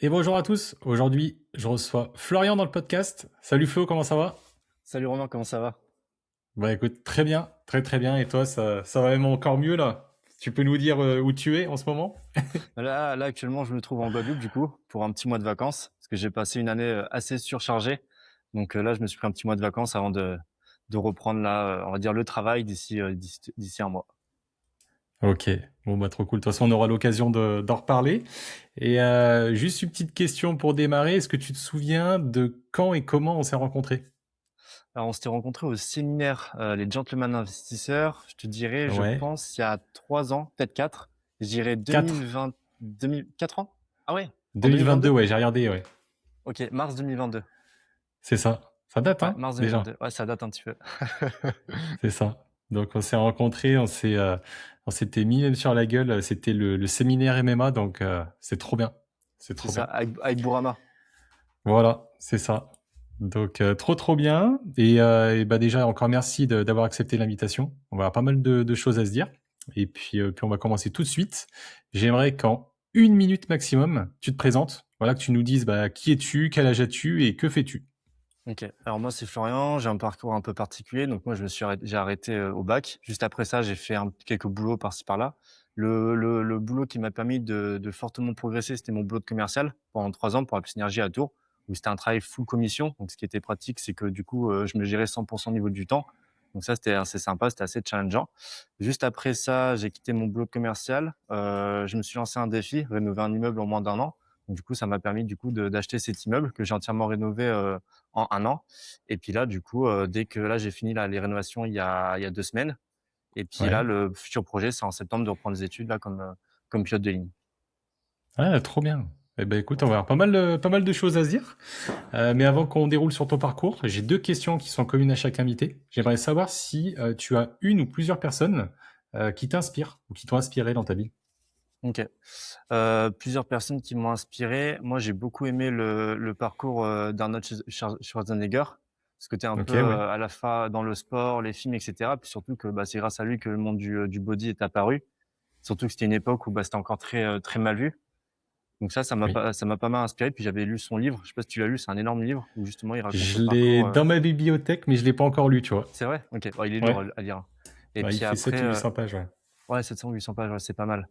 Et bonjour à tous. Aujourd'hui, je reçois Florian dans le podcast. Salut Flo, comment ça va? Salut Romain, comment ça va? Bah écoute, très bien, très très bien. Et toi, ça va même encore mieux là. Tu peux nous dire où tu es en ce moment? Là, actuellement, je me trouve en Guadeloupe, du coup, pour un petit mois de vacances, parce que j'ai passé une année assez surchargée. Donc là, je me suis pris un petit mois de vacances avant de reprendre là, on va dire le travail d'ici un mois. Ok, bon bah trop cool. De toute façon, on aura l'occasion d'en reparler. Et juste une petite question pour démarrer. Est-ce que tu te souviens de quand et comment on s'est rencontrés? Alors, on s'était rencontrés au séminaire Les Gentlemen Investisseurs, je te dirais, je Ouais, pense, il y a 3 ans, peut-être 4. Je dirais 4. 2020, 4 ans? Ah ouais, en 2022, 2022? ouais, j'ai regardé, ouais. Ok, mars 2022. C'est ça. Ça date, Ouais, hein, mars déjà. 2022. Ouais, ça date un petit peu. C'est ça. Donc on s'est rencontrés, on s'était mis même sur la gueule. C'était le séminaire MMA, donc c'est trop bien. C'est C'est trop ça, bien. avec Bourama. Voilà, c'est ça. Donc trop trop bien. Et bah déjà encore merci d'avoir accepté l'invitation. On va avoir pas mal de choses à se dire. Et puis on va commencer tout de suite. J'aimerais qu'en 1 minute maximum, tu te présentes. Voilà, que tu nous dises bah, qui es-tu, quel âge as-tu et que fais-tu. Ok. Alors moi c'est Florian, j'ai un parcours un peu particulier, donc moi j'ai arrêté au bac. Juste après ça, j'ai fait quelques boulots par-ci par-là. Le boulot qui m'a permis de fortement progresser, c'était mon boulot de commercial pendant 3 ans pour Apps Énergie à Tours, où c'était un travail full commission. Donc ce qui était pratique, c'est que du coup, je me gérais 100% au niveau du temps. Donc ça, c'était assez sympa, c'était assez challengeant. Juste après ça, j'ai quitté mon boulot de commercial. Je me suis lancé un défi, rénover un immeuble en moins d'un an. Donc du coup, ça m'a permis du coup d'acheter cet immeuble que j'ai entièrement rénové en un an. Et puis là, du coup, dès que là, j'ai fini là, les rénovations il y a 2 semaines. Et puis là, Ouais. le futur projet, c'est en septembre de reprendre les études là comme pilote de ligne. Ah, trop bien. Eh ben écoute, on va avoir pas mal de choses à se dire. Mais avant qu'on déroule sur ton parcours, j'ai deux questions qui sont communes à chaque invité. J'aimerais savoir si tu as une ou plusieurs personnes qui t'inspirent ou qui t'ont inspiré dans ta vie. Ok. Plusieurs personnes qui m'ont inspiré. Moi, j'ai beaucoup aimé le parcours d'Arnold Schwarzenegger. Ce côté un Ok, peu ouais. à la fois dans le sport, les films, etc. Puis surtout que bah, c'est grâce à lui que le monde du body est apparu. Surtout que c'était une époque où bah, c'était encore très mal vu. Donc Oui. ça m'a pas mal inspiré. Puis j'avais lu son livre. Je sais pas si tu l'as lu. C'est un énorme livre où justement il raconte Je le l'ai parcours. dans ma bibliothèque, mais je l'ai pas encore lu, tu vois. C'est vrai? OK. Ouais, il est lourd Ouais. à lire. Et Ouais, il puis fait après, 7 ou 800 pages, ouais. ouais, 700-800 pages, ouais, c'est pas mal.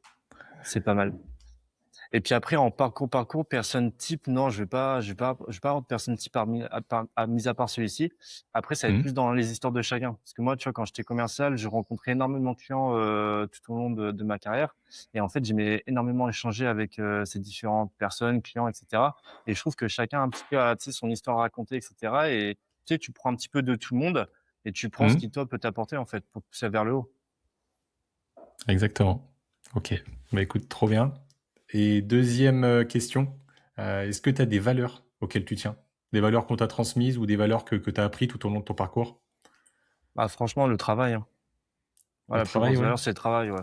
C'est pas mal. Et puis après, en parcours, personne type, non, je vais pas avoir de personne type mis à part celui-ci. Après, ça va être Mhm. plus dans les histoires de chacun. Parce que moi, tu vois, quand j'étais commercial, je rencontrais énormément de clients tout au long de ma carrière. Et en fait, j'aimais énormément échanger avec ces différentes personnes, clients, etc. Et je trouve que chacun un petit peu a, tu sais, son histoire à raconter, etc. Et tu sais, tu prends un petit peu de tout le monde et tu prends ce Mhm. qui, toi, peut t'apporter, en fait, pour te pousser vers le haut. Exactement. Ok. Bah écoute, trop bien. Et deuxième question, est-ce que tu as des valeurs auxquelles tu tiens? Des valeurs qu'on t'a transmises ou des valeurs que tu as appris tout au long de ton parcours? Bah, franchement, le travail, hein. Ouais, Le la plus travail, grosse ouais. valeur, c'est le travail, ouais.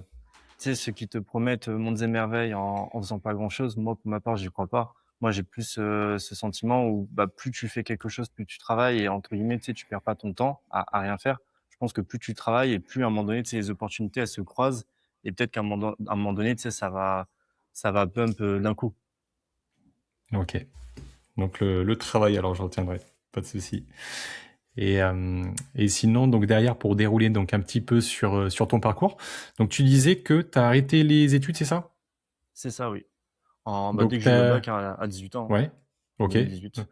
Tu sais, ceux qui te promettent mondes et merveilles en faisant pas grand-chose, moi, pour ma part, j'y crois pas. Moi, j'ai plus ce sentiment où bah, plus tu fais quelque chose, plus tu travailles et entre guillemets, tu sais, tu perds pas ton temps à rien faire. Je pense que plus tu travailles et plus à un moment donné, tu sais, les opportunités, elles se croisent et peut-être à un moment donné, tu sais, ça va bump d'un coup. Ok. Donc le travail, alors je retiendrai, pas de souci. Et sinon, donc derrière, pour dérouler donc un petit peu sur ton parcours, donc tu disais que tu as arrêté les études, c'est ça? C'est ça, oui. Dès Donc que j'ai eu le t'as... bac à 18 ans, Ouais, en ok. 2018.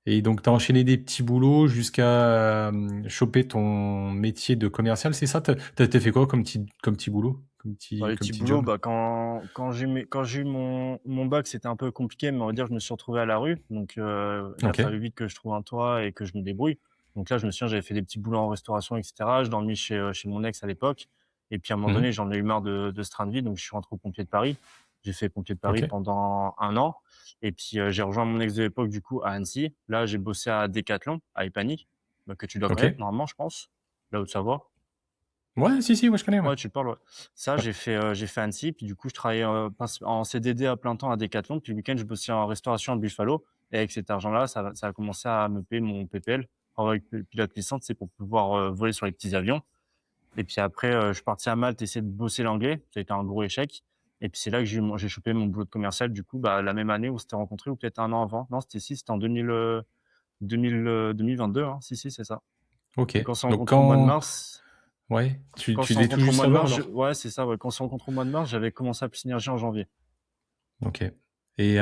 Et donc tu as enchaîné des petits boulots jusqu'à choper ton métier de commercial, c'est ça? T'as fait quoi comme petit boulot? Dans les Comme petits petit boulots, job? bah, quand j'ai eu mon bac, c'était un peu compliqué, mais on va dire, je me suis retrouvé à la rue. Donc, il a Ok. fallu vite que je trouve un toit et que je me débrouille. Donc là, je me souviens, j'avais fait des petits boulots en restauration, etc. Je dormais chez mon ex à l'époque. Et puis, à un moment donné, Mhm. j'en ai eu marre de ce train de vie. Donc, je suis rentré au pompier de Paris. J'ai fait pompier de Ok. Paris pendant un an. Et puis, j'ai rejoint mon ex de l'époque, du coup, à Annecy. Là, j'ai bossé à Decathlon, à Epany, bah, que tu dois Ok. connaître, normalement, je pense. Là où de Savoie. Ouais, si, si, ouais, je connais, ouais. Ouais, tu parles, ouais. Ça, Ouais. j'ai fait Annecy, puis du coup, je travaillais en CDD à plein temps à Decathlon, puis le week-end, je bossais en restauration à Buffalo. Et avec cet argent-là, ça a commencé à me payer mon PPL, avec le pilote licence, c'est pour pouvoir voler sur les petits avions. Et puis après, je suis parti à Malte essayer de bosser l'anglais. Ça a été un gros échec. Et puis c'est là que j'ai chopé mon boulot de commercial, du coup, bah, la même année où on s'était rencontrés ou peut-être un an avant. Non, c'était en 2022, hein. Si, c'est ça. OK. Donc on s'est Donc rencontrés au mois de quand mars. ouais, tu Quand on tu s'est devais tout rencontrés au juste mois de savoir mars, alors? ouais, c'est ça, ouais. Quand on s'est rencontrés au mois de mars, j'avais commencé à Plus Synergie en janvier. OK. Et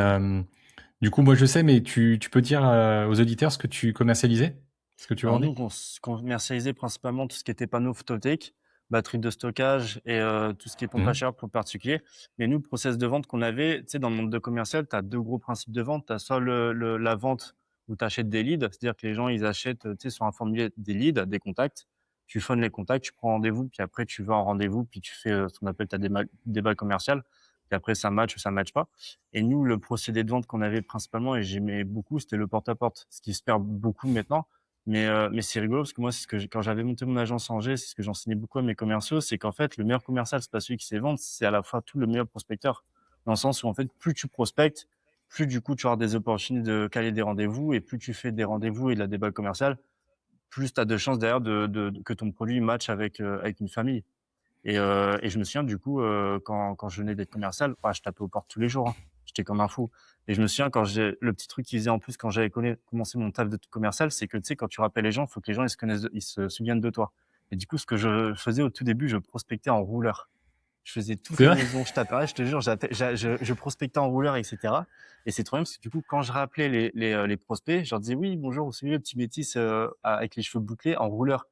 du coup, moi, je sais, mais tu peux dire, aux auditeurs ce que tu commercialisais? Ce que tu Alors vendais? nous, on commercialisait principalement tout ce qui était panneaux photovoltaïques, batteries de stockage et tout ce qui est pompe à Mmh. chaleur pour le particulier. Mais nous, le process de vente qu'on avait, tu sais, dans le monde de commercial, tu as 2 gros principes de vente. Tu as soit la vente où tu achètes des leads, c'est-à-dire que les gens, ils achètent, tu sais, sur un formulaire des leads, des contacts. Tu phones les contacts, tu prends rendez-vous, puis après tu vas en rendez-vous, puis tu fais, ce qu'on appelle ta débat commercial. Puis après ça match ou ça match pas. Et nous, le procédé de vente qu'on avait principalement et j'aimais beaucoup, c'était le porte-à-porte, ce qui se perd beaucoup maintenant. Mais c'est rigolo parce que moi, c'est ce que quand j'avais monté mon agence en Angers, c'est ce que j'enseignais beaucoup à mes commerciaux, c'est qu'en fait, le meilleur commercial, c'est pas celui qui sait vendre, c'est à la fois tout le meilleur prospecteur. Dans le sens où, en fait, plus tu prospectes, plus du coup, tu auras des opportunités de caler des rendez-vous et plus tu fais des rendez-vous et de la déballe commerciale, plus tu as de chances derrière que ton produit matche avec une famille. Et je me souviens du coup, quand je venais d'être commercial, bah, je tapais aux portes tous les jours, hein. J'étais comme un fou. Et je me souviens quand j'ai le petit truc qu'ils faisaient en plus quand j'avais commencé mon taf de commercial, c'est que tu sais, quand tu rappelles les gens, il faut que les gens ils se souviennent de toi. Et du coup, ce que je faisais au tout début, je prospectais en rouleur. Je faisais toutes C'est les vrai? maisons, je tapais, ouais, je te jure, je prospectais en rouleur, etc. Et c'est trop bien parce que du coup, quand je rappelais les prospects, je leur disais oui, bonjour, vous suivez le petit métis avec les cheveux bouclés en rouleur.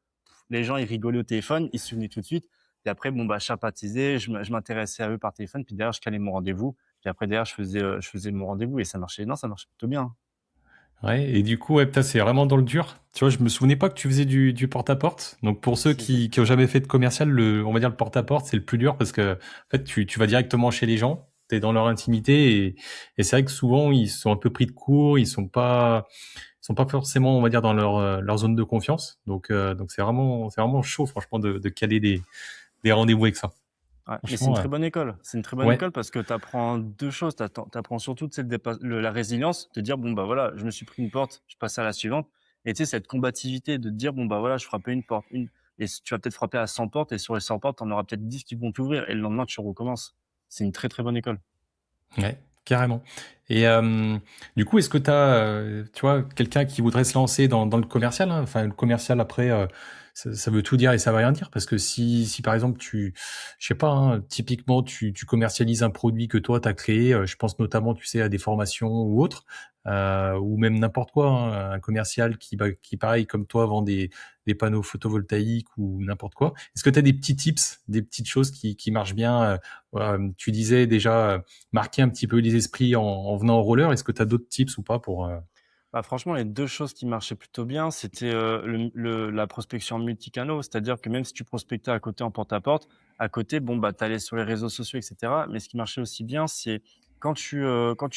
Les gens, ils rigolaient au téléphone, ils se souvenaient tout de suite. Et après, bon, bah, je sympathisais, je m'intéressais à eux par téléphone, puis derrière, je calais mon rendez-vous. Puis après, derrière, je faisais mon rendez-vous et ça marchait. Non, ça marchait plutôt bien, hein. Ouais, et du coup, ouais, putain, c'est vraiment dans le dur. Tu vois, je me souvenais pas que tu faisais du porte-à-porte. Donc, pour ceux Si, si. qui ont jamais fait de commercial, on va dire le porte-à-porte, c'est le plus dur parce que, en fait, tu vas directement chez les gens, t'es dans leur intimité et c'est vrai que souvent, ils sont un peu pris de court, ils sont pas forcément, on va dire, dans leur zone de confiance. Donc c'est vraiment chaud, franchement, de caler des rendez-vous avec ça. Ouais, mais c'est une Franchement, très bonne école. C'est une très bonne ouais, école parce que tu apprends 2 choses. Tu apprends surtout, tu sais, la résilience, de dire: «Bon, bah, voilà, je me suis pris une porte, je passe à la suivante» et tu sais, cette combativité de te dire: «Bon, bah, voilà, je frappais une porte, une» et tu vas peut-être frapper à 100 portes et sur les 100 portes, tu en auras peut-être 10 qui vont t'ouvrir et le lendemain, tu recommences. C'est une très, très bonne école. ouais, carrément. Et du coup, est-ce que tu as, tu vois, quelqu'un qui voudrait se lancer dans le commercial, hein, enfin le commercial après, ça veut tout dire et ça veut rien dire parce que si par exemple je sais pas, hein, typiquement tu commercialises un produit que toi tu as créé, je pense notamment, tu sais, à des formations ou autres, ou même n'importe quoi, hein, un commercial qui pareil comme toi vend des panneaux photovoltaïques ou n'importe quoi. Est-ce que tu as des petits tips, des petites choses qui marchent bien, voilà, tu disais déjà, marquer un petit peu les esprits en venant au roller. Est-ce que tu as d'autres tips ou pas pour, Bah, franchement, les 2 choses qui marchaient plutôt bien, c'était, la prospection en multicanaux. C'est-à-dire que même si tu prospectais à côté en porte-à-porte, à côté, bon, bah, tu allais sur les réseaux sociaux et cetera. Mais ce qui marchait aussi bien, c'est quand tu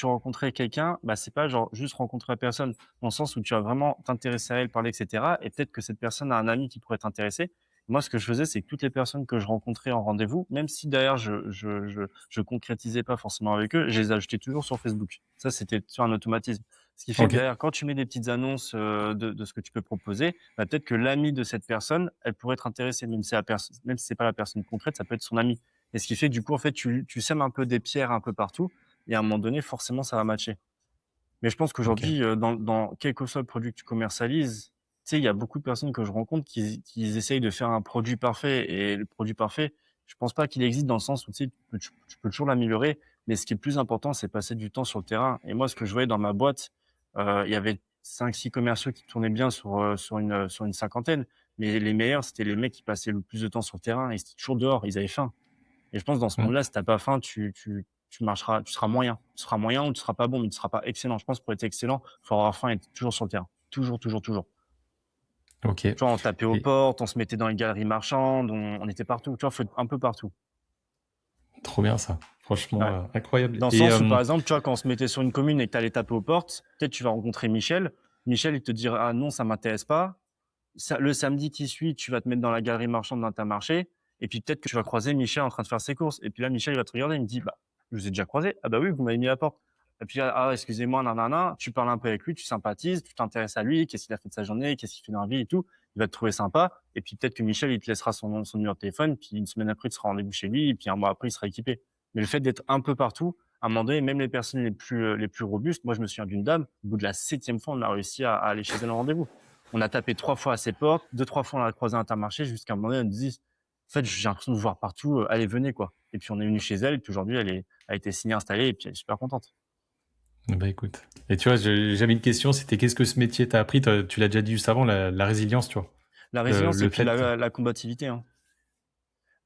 rencontrais quelqu'un, bah, c'est pas genre juste rencontrer la personne, dans le sens où tu vas vraiment t'intéresser à elle, parler et cetera et peut-être que cette personne a un ami qui pourrait t'intéresser. Moi, ce que je faisais, c'est que toutes les personnes que je rencontrais en rendez-vous, même si derrière je concrétisais pas forcément avec eux, je les ajoutais toujours sur Facebook. Ça, c'était sur un automatisme. Ce qui fait que OK, derrière, quand tu mets des petites annonces de ce que tu peux proposer, bah, peut-être que l'ami de cette personne, elle pourrait être intéressée, même si c'est pas la personne concrète, ça peut être son ami. Et ce qui fait que du coup, en fait, tu sèmes un peu des pierres un peu partout, et à un moment donné, forcément, ça va matcher. Mais je pense OK. qu'aujourd'hui, dans quel que soit le produit que tu commercialises, tu sais, il y a beaucoup de personnes que je rencontre qui essayent de faire un produit parfait. Et le produit parfait, je pense pas qu'il existe dans le sens où tu peux toujours l'améliorer. Mais ce qui est le plus important, c'est passer du temps sur le terrain. Et moi, ce que je voyais dans ma boîte, il y avait 5, 6 commerciaux qui tournaient bien sur une cinquantaine. Mais les meilleurs, c'était les mecs qui passaient le plus de temps sur le terrain. Ils étaient toujours dehors, ils avaient faim. Et je pense dans ce Mmh. monde-là, si t'as pas faim, tu marcheras, tu seras moyen. Tu seras moyen ou tu seras pas bon, mais tu seras pas excellent. Je pense que pour être excellent, faut avoir faim et être toujours sur le terrain. Toujours, toujours, toujours. OK Tu vois, on tapait aux et portes, on se mettait dans les galeries marchandes, on était partout. Tu vois, faut être un peu partout. trop bien ça. Franchement, Ouais. incroyable Dans le et sens où, par exemple, tu vois, quand on se mettait sur une commune et que tu allais taper aux portes, peut-être tu vas rencontrer Michel. Michel, il te dira, ah non, ça m'intéresse pas. Le samedi qui suit, tu vas te mettre dans la galerie marchande d'Intermarché. Et puis peut-être que tu vas croiser Michel en train de faire ses courses. Et puis là, Michel, il va te regarder, il me dit, bah, je vous ai déjà croisé. Ah bah oui, vous m'avez mis à la porte. Et puis, ah, excusez-moi, nanana, tu parles un peu avec lui, tu sympathises, tu t'intéresses à lui, qu'est-ce qu'il a fait de sa journée, qu'est-ce qu'il fait dans la vie et tout. Il va te trouver sympa. Et puis peut-être que Michel, il te laissera son numéro de téléphone. Puis une semaine après, tu seras rendez-vous chez lui. Et puis un mois après, il sera équipé. Mais le fait d'être un peu partout, à un moment donné, même les personnes les plus robustes, moi, je me souviens d'une dame, au bout de la 7e fois, on a réussi à aller chez elle en rendez-vous. On a tapé 3 fois à ses portes, 2-3 fois on l'a croisée à Intermarché, jusqu'à un moment donné, elle nous dit: «En fait, j'ai l'impression de vous voir partout, allez, venez, quoi». Et puis on est venu chez elle et puis aujourd'hui, elle a été signée, installée et puis elle est super contente. Bah, écoute, et tu vois, j'avais une question, c'était qu'est-ce que ce métier t'a appris? Tu l'as déjà dit juste avant, la résilience, tu vois? La résilience et Le puis fait la combativité, hein.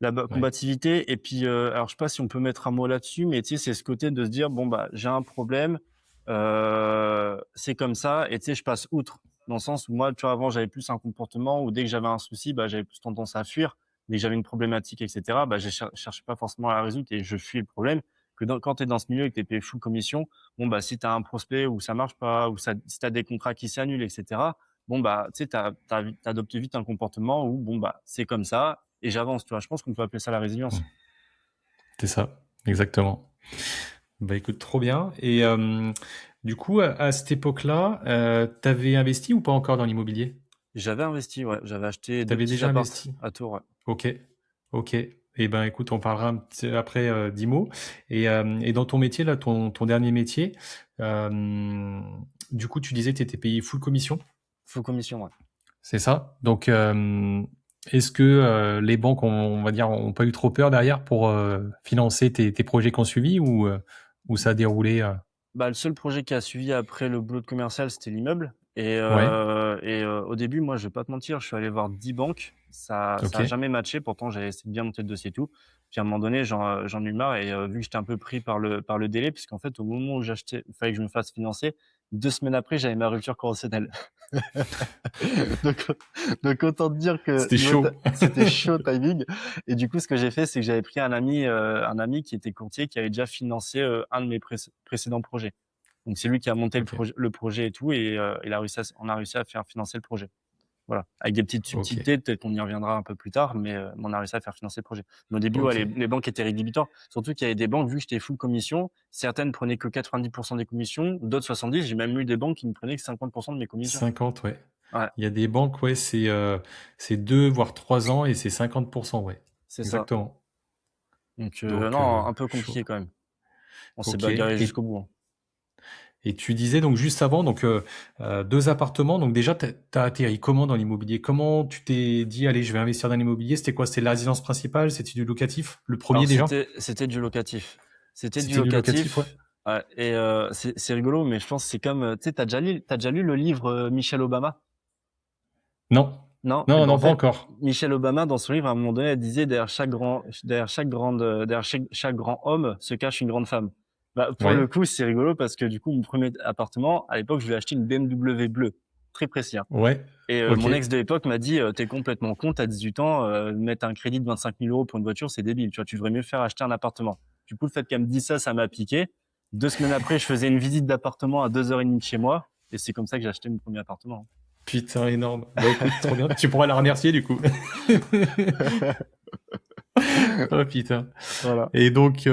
ouais. Combativité et puis, alors je sais pas si on peut mettre un mot là-dessus, mais tu sais, c'est ce côté de se dire: «Bon, bah, j'ai un problème, c'est comme ça» et tu sais, je passe outre. Dans le sens où moi, tu vois, avant, j'avais plus un comportement où dès que j'avais un souci, bah, j'avais plus tendance à fuir. Dès que j'avais une problématique et cetera, bah, je cherchais pas forcément à la résoudre et je fuis le problème. Quand tu es dans ce milieu et que tu es payé full commission, bon, bah, si tu as un prospect où ça marche pas, ou si tu as des contrats qui s'annulent et cetera, bon, bah, tu sais, tu vite un comportement où, bon, bah, c'est comme ça et j'avance, tu vois? Je pense qu'on peut appeler ça la Mmh. résilience. C'est ça, exactement. Bah, écoute, trop bien, et du coup, à cette époque-là, tu investi ou pas encore dans l'immobilier? J'avais investi, ouais, j'avais acheté 2 T'avais petits déjà apparts investi? à Tours, ouais. OK, OK. Et ben, écoute, on parlera un petit après, d'IMO, et dans ton métier là, ton dernier métier, du coup, tu disais que tu étais payé full commission, Full commission, ouais. c'est ça? Donc, est-ce que, les banques ont, on va dire, ont pas eu trop peur derrière pour, financer tes projets qu'on suivi, ou ça a déroulé, Bah, le seul projet qui a suivi après le boulot de commercial, c'était l'immeuble Ouais, au début, moi, je vais pas te mentir, je suis allé voir 10 banques. Ça a OK, jamais matché, pourtant j'avais essayé de bien monter le dossier et tout. Puis à un moment donné, j'en ai eu marre et vu que j'étais un peu pris par le délai, puisqu'en fait, au moment où il fallait que je me fasse financer, 2 semaines après, j'avais ma rupture conventionnelle. Donc donc autant te dire que c'était niveau ti chaud. c'était chaud timing et du coup, ce que j'ai fait, c'est que j'avais pris un ami qui était courtier, qui avait déjà financé, un de mes précédents projets. Donc c'est lui qui a monté OK, le projet et tout et il a réussi à on a réussi à faire financer le projet. Voilà, avec des petites OK, subtilités, peut-être qu'on y reviendra un peu plus tard, mais on a réussi à faire financer le projet. Mais au début, ouais, OK. les banques étaient rédhibitoires. Surtout qu'il y avait des banques, vu que j'étais full commission, certaines prenaient que 90% des commissions, d'autres 70. J'ai même eu des banques qui ne prenaient que 50% de mes commissions. 50, ouais. Ouais, Il y a des banques, ouais, c'est 2 voire 3 ans et c'est 50%, ouais. c'est ça. Exactement. Donc Donc, non, un peu chaud. compliqué quand même. On s'est OK, bagarré jusqu'au bout, hein. et tu disais donc juste avant, donc, 2 appartements, donc déjà tu as atterri comment dans l'immobilier? Comment tu t'es dit: «Allez, je vais investir dans l'immobilier»? C'était quoi? C'était la résidence principale? C'était du locatif? Le premier Alors déjà? c'était du locatif. C'était du C'était du locatif, ouais? locatif, ouais et c'est rigolo, mais je pense que c'est comme, tu sais, t'as déjà lu le livre, Michelle Obama? Non. Non? Et Non, ben, en non, pas fait, encore. Michelle Obama, dans son livre, à un moment donné, elle disait: derrière chaque grand homme se cache une grande femme». Bah, pour Ouais, le coup, c'est rigolo parce que du coup, mon premier appartement, à l'époque, je voulais acheter une BMW bleue, très précis, hein. ouais, Et OK. mon ex de l'époque m'a dit: «Tu complètement con, t'as 18 ans, mettre un crédit de 25 000 € pour une voiture, c'est débile, tu vois? Tu devrais mieux faire acheter un appartement». Du coup, le fait qu'elle me dise ça, ça m'a piqué. 2 semaines après, je faisais une visite d'appartement à 2h30 de chez moi et c'est comme ça que j'ai acheté mon premier appartement. Putain, énorme. Bah, écoute, trop bien. Tu pourras la remercier du coup. Oh putain. Voilà. Et donc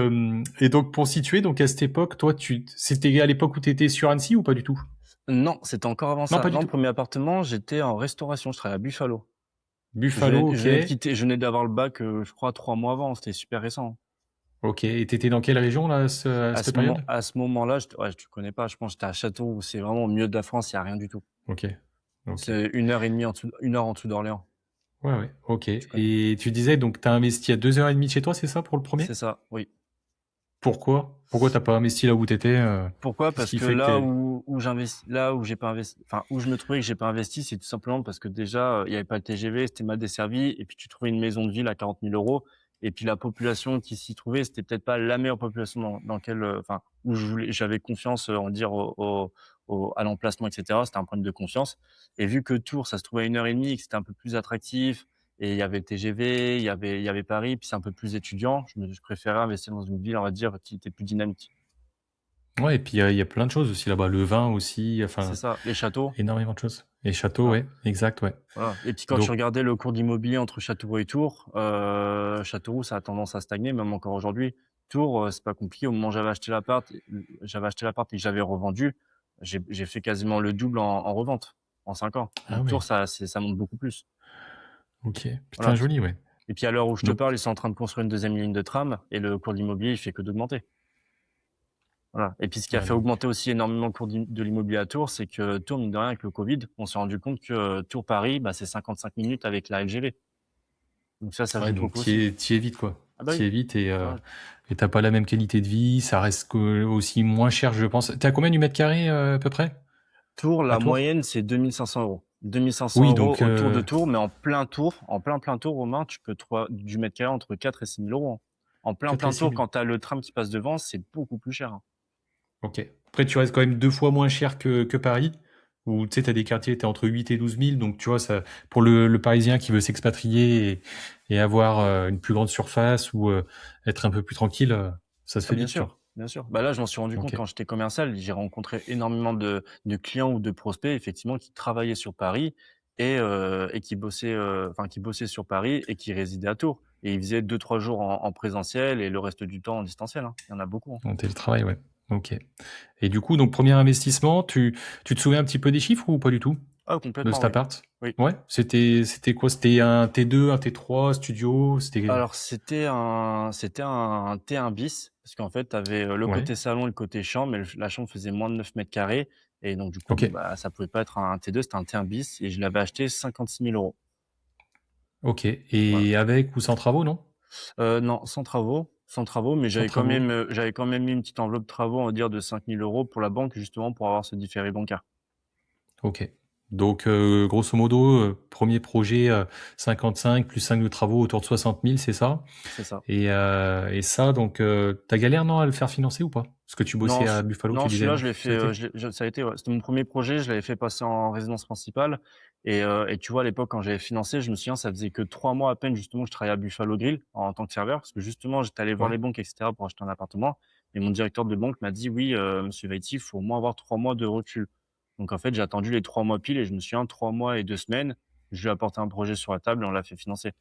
pour situer, donc à cette époque, toi, c'était à l'époque où tu étais sur Annecy ou pas du tout? Non, c'était encore avant Non, ça. pas du Non, le tout? premier appartement, j'étais en restauration, je travaillais à Buffalo. Buffalo, Je venais de OK. quitter je venais d'avoir le bac, je crois 3 mois avant, c'était super récent. OK, et tu étais dans quelle région là, à cette période? À ce moment-là, tu connais pas, je pense que j'étais à Châteauroux, c'est vraiment au milieu de la France, il y a rien du tout. OK, OK. C'est 1h30 1 heure en dessous d'Orléans, Ouais, ouais, OK, tu connais? et tu disais donc tu as investi à 2h30 de chez toi, c'est ça, pour le C'est premier? ça, oui. Pourquoi? Pourquoi tu pas investi là où tu étais, Pourquoi? qu'est-ce Parce qui que fait que là où j'ai pas investi, enfin, où je me trouvais que j'ai pas investi, c'est tout simplement parce que déjà, il y avait pas le TGV, c'était mal desservi et puis tu trouvais une maison de ville à 40 000 € et puis la population qui s'y trouvait, c'était peut-être pas la meilleure population dans laquelle, enfin, où j'avais confiance, on va dire à l'emplacement et cetera. C'était un problème de confiance et vu que Tours, ça se trouvait à 1h30 et que c'était un peu plus attractif et il y avait le TGV, il y avait Paris, puis c'est un peu plus étudiant, je préférais investir dans une ville, on va dire, qui était plus dynamique. ouais, et puis il y a plein de choses aussi là-bas, le vin aussi, C'est enfin ça, les châteaux. énormément de choses, et châteaux, Voilà, ouais, exact, ouais. voilà et puis quand tu Donc regardais le cours d'immobilier entre Châteauroux et Tours, Châteauroux, ça a tendance à stagner, même encore aujourd'hui. Tours, c'est pas compliqué. Au moment où j'avais acheté l'appart et que j'avais revendu, j'ai fait quasiment le double en revente, en 5 ans. ah Donc Tours, ouais, ça monte beaucoup plus. OK. Voilà Putain, joli, ouais. Et puis à l'heure où je te Donc, parle, ils sont en train de construire une deuxième ligne de tram et le cours de l'immobilier, il fait que d'augmenter. Voilà. Et puis ce qui a ouais, fait donc, augmenter aussi énormément le cours de l'immobilier à Tours, c'est que Tours, mine de rien, avec le Covid, on s'est rendu compte que Tours-Paris, bah, c'est 55 minutes avec la LGV. Donc ça ouais, joue donc beaucoup aussi. t'y es vite, quoi. Ah bah T'y oui. es vite Ouais. et t'as pas la même qualité de vie. Ça reste aussi moins cher, je pense. T'es à combien du mètre carré, à peu près, Tours, à la Tours? moyenne, c'est 2500 euros. 2500 Oui, euros donc, autour de Tours, mais en plein Tour, en plein Tour, Romain, tu peux trouver du mètre carré entre 4 et 6 000 euros, hein. En 4 et plein 6 Tour, 000. quand tu as le tram qui passe devant, c'est beaucoup plus cher, hein. Ok. Après, tu restes quand même 2 fois moins cher que Paris, où tu sais, t'as des quartiers, t'es entre 8 et 12 000. Donc, tu vois, ça, pour le Parisien qui veut s'expatrier et avoir une plus grande surface ou être un peu plus tranquille, ça se Ah, fait vite, tu vois. bien sûr. Bah là, je m'en suis rendu compte Ok. quand j'étais commercial. J'ai rencontré énormément de clients ou de prospects, effectivement, qui travaillaient sur Paris et qui bossaient sur Paris et qui résidaient à Tours. Et ils faisaient 2, 3 jours en présentiel et le reste du temps en distanciel, hein. Il y en a beaucoup, hein. En télétravail, ouais. Ok. Et du coup, donc, premier investissement, tu te souviens un petit peu des chiffres ou pas du tout Ah, de complètement, cet oui. appart? Oui. Ouais. C'était quoi? C'était un T2, un T3, studio? C'était. Alors c'était un T1 bis parce qu'en fait, tu avais, le Ouais. côté salon et le côté chambre, mais la chambre faisait moins de 9 mètres carrés et donc du coup, Ok. bon, bah, ça pouvait pas être un T2, c'était un T1 bis et je l'avais acheté 56 000 euros. Ok. Voilà. Et avec ou sans travaux, non? Non, sans travaux, mais Sans travaux. j'avais quand même mis une petite enveloppe travaux, on va dire de 5 000 € pour la banque, justement, pour avoir ce différé bancaire. Ok. Donc, grosso modo, premier projet, 55 plus 5 de travaux autour de 60 000, c'est ça? C'est ça. Et ça, donc, t'as galère, non, à le faire financer ou pas? Parce que tu bossais Non, à Buffalo, tu non, disais, celui-là, non? je l'ai fait, Ça a été? ça a été, ouais, c'était mon premier projet, je l'avais fait passer en résidence principale et tu vois, à l'époque, quand j'avais financé, je me souviens, ça faisait que 3 mois à peine, justement, que je travaillais à Buffalo Grill en tant que serveur parce que, justement, j'étais allé voir Ouais. les banques et cetera pour acheter un appartement et mon directeur de banque m'a dit: «Oui, monsieur Vaiti, il faut au moins avoir 3 mois de recul». Donc en fait, j'ai attendu les 3 mois pile et je me souviens, 3 mois et 2 semaines, je lui ai apporté un projet sur la table et on l'a fait financer.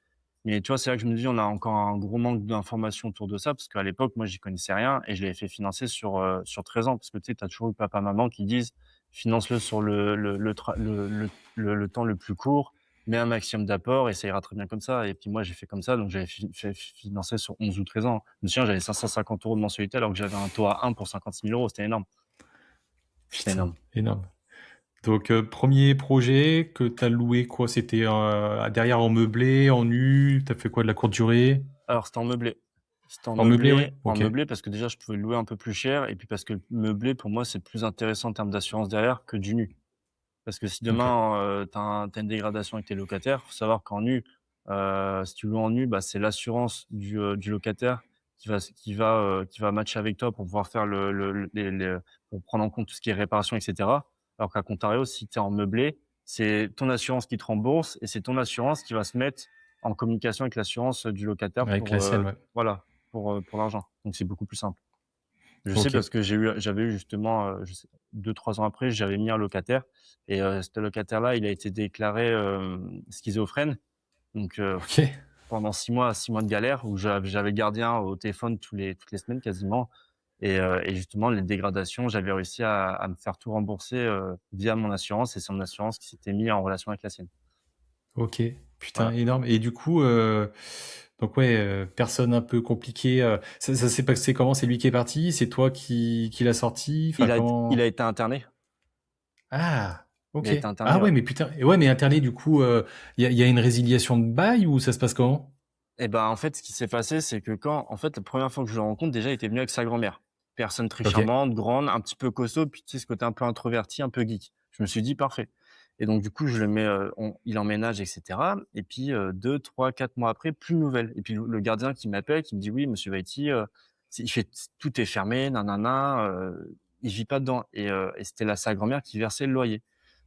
Mais tu vois, c'est là que je me dis, on a encore un gros manque d'informations autour de ça, parce qu'à l'époque, moi, j'y connaissais rien et je l'avais fait financer sur 13 ans. Parce que tu sais, tu as toujours eu papa, maman qui disent, finance-le sur le temps le plus court, mets un maximum d'apport et ça ira très bien comme ça. Et puis moi, j'ai fait comme ça, donc j'avais financé sur 11 ou 13 ans. Je me souviens, j'avais 550 € de mensualité alors que j'avais un taux à 1 pour 56 000 euros. C'était énorme. C'était Putain, énorme. énorme. Donc, premier projet que t'as loué, quoi? C'était derrière en meublé, en nu? T'as fait quoi, de la courte durée? Alors, c'était en meublé. C'était En meublé, ouais. en Ok. meublé parce que déjà, je pouvais le louer un peu plus cher et puis parce que le meublé, pour moi, c'est plus intéressant en termes d'assurance derrière que du nu. Parce que si Ok. demain, tu une dégradation avec tes locataires, faut savoir qu'en nu, si tu loues en nu, bah, c'est l'assurance du locataire qui va matcher avec toi pour pouvoir faire les pour prendre en compte tout ce qui est réparation et cetera. Alors qu'à contrario, si tu es en meublé, c'est ton assurance qui te rembourse et c'est ton assurance qui va se mettre en communication avec l'assurance du locataire Avec la sienne, ouais. voilà, pour l'argent. Donc c'est beaucoup plus simple. Je sais Ok. parce que j'avais eu justement, je sais 2-3 ans après, j'avais mis un locataire et ce locataire-là, il a été déclaré, schizophrène. Donc Ok. pendant 6 mois de galère où j'avais le gardien au téléphone toutes les semaines quasiment et justement les dégradations, j'avais réussi à me faire tout rembourser, via mon assurance et c'est mon assurance qui s'était mis en relation avec la sienne. Ok. Putain, Voilà. énorme. Et du coup, donc ouais, personne un peu compliquée. Ça s'est passé comment? C'est lui qui est parti? C'est toi qui l'a sorti? Enfin, Il comment? a été interné. Ah, Il ok. a été interné, Ah ouais. ouais, mais putain. Et ouais, mais interné, du coup, y a une résiliation de bail ou ça se passe comment? Et ben, en fait, ce qui s'est passé, c'est que en fait, la première fois que je le rencontre, déjà, il était venu avec sa grand-mère. Personne très Ok. charmante, grande, un petit peu costaud, puis tu sais, ce côté un peu introverti, un peu geek. Je me suis dit: «Parfait» et donc du coup, je le mets, il emménage et cetera et puis, 2, 3, 4 mois après, plus de nouvelles et puis le gardien qui m'appelle, qui me dit: «Oui, monsieur Vaiti, c'est» il fait: «Tout est fermé, nanana, il vit pas dedans» et c'était sa grand-mère qui versait le loyer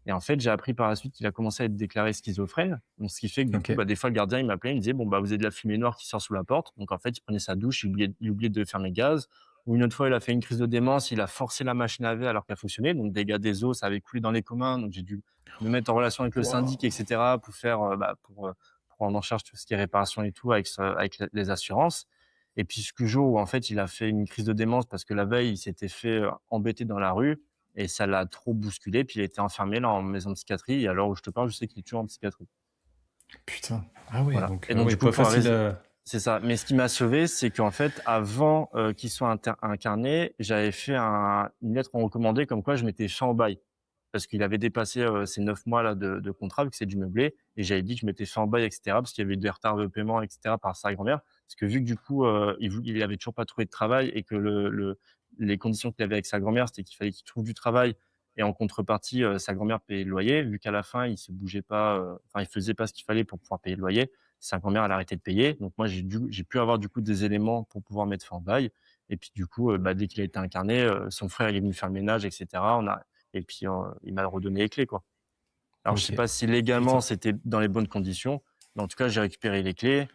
et en fait, j'ai appris par la suite qu'il a commencé à être déclaré schizophrène. Donc, ce qui fait que du Ok. coup, bah, des fois, le gardien, il m'appelait, il me disait, bon, bah, vous avez de la fumée noire qui sort sous la porte. Donc, en fait, il prenait sa douche, il oubliait de fermer le gaz. Ou une autre fois, il a fait une crise de démence, il a forcé la machine à laver alors qu'elle fonctionnait. Donc, dégâts des eaux, ça avait coulé dans les communs. Donc, j'ai dû me mettre en relation avec le syndic, Waouh. etc. pour faire, pour prendre en charge tout ce qui est réparation et tout avec les assurances. Et puis, jusqu'au jour où, en fait, il a fait une crise de démence parce que la veille, il s'était fait embêter dans la rue et ça l'a trop bousculé. Puis il a été enfermé là en maison de psychiatrie. Et à l'heure où je te parle, je sais qu'il est toujours en psychiatrie. Putain. Ah ouais, Voilà. donc Et donc ouais, du coup, pas facile à... c'est ça. Mais ce qui m'a sauvé, c'est qu'en fait, avant qu'il soit incarné, j'avais fait une lettre en recommandé comme quoi je m'étais fin au bail. Parce qu'il avait dépassé ces 9 mois là de contrat, vu que c'est du meublé, et j'avais dit que je m'étais fait en bail, etc., parce qu'il y avait des retards de paiement, etc., par sa grand-mère. Parce que vu que du coup, il avait toujours pas trouvé de travail et que les conditions qu'il avait avec sa grand-mère, c'était qu'il fallait qu'il trouve du travail et en contrepartie, sa grand-mère payait le loyer. Vu qu'à la fin, il se bougeait pas, enfin, il faisait pas ce qu'il fallait pour pouvoir payer le loyer, sa grand-mère, elle a arrêté de payer. Donc moi, j'ai pu avoir du coup des éléments pour pouvoir mettre fin au bail. Et puis du coup, bah, dès qu'il a été incarné, son frère il est venu faire le ménage, etc. Et puis il m'a redonné les clés, quoi. Alors je sais Ok. pas si légalement Putain. c'était dans les bonnes conditions, mais en tout cas j'ai récupéré les clés.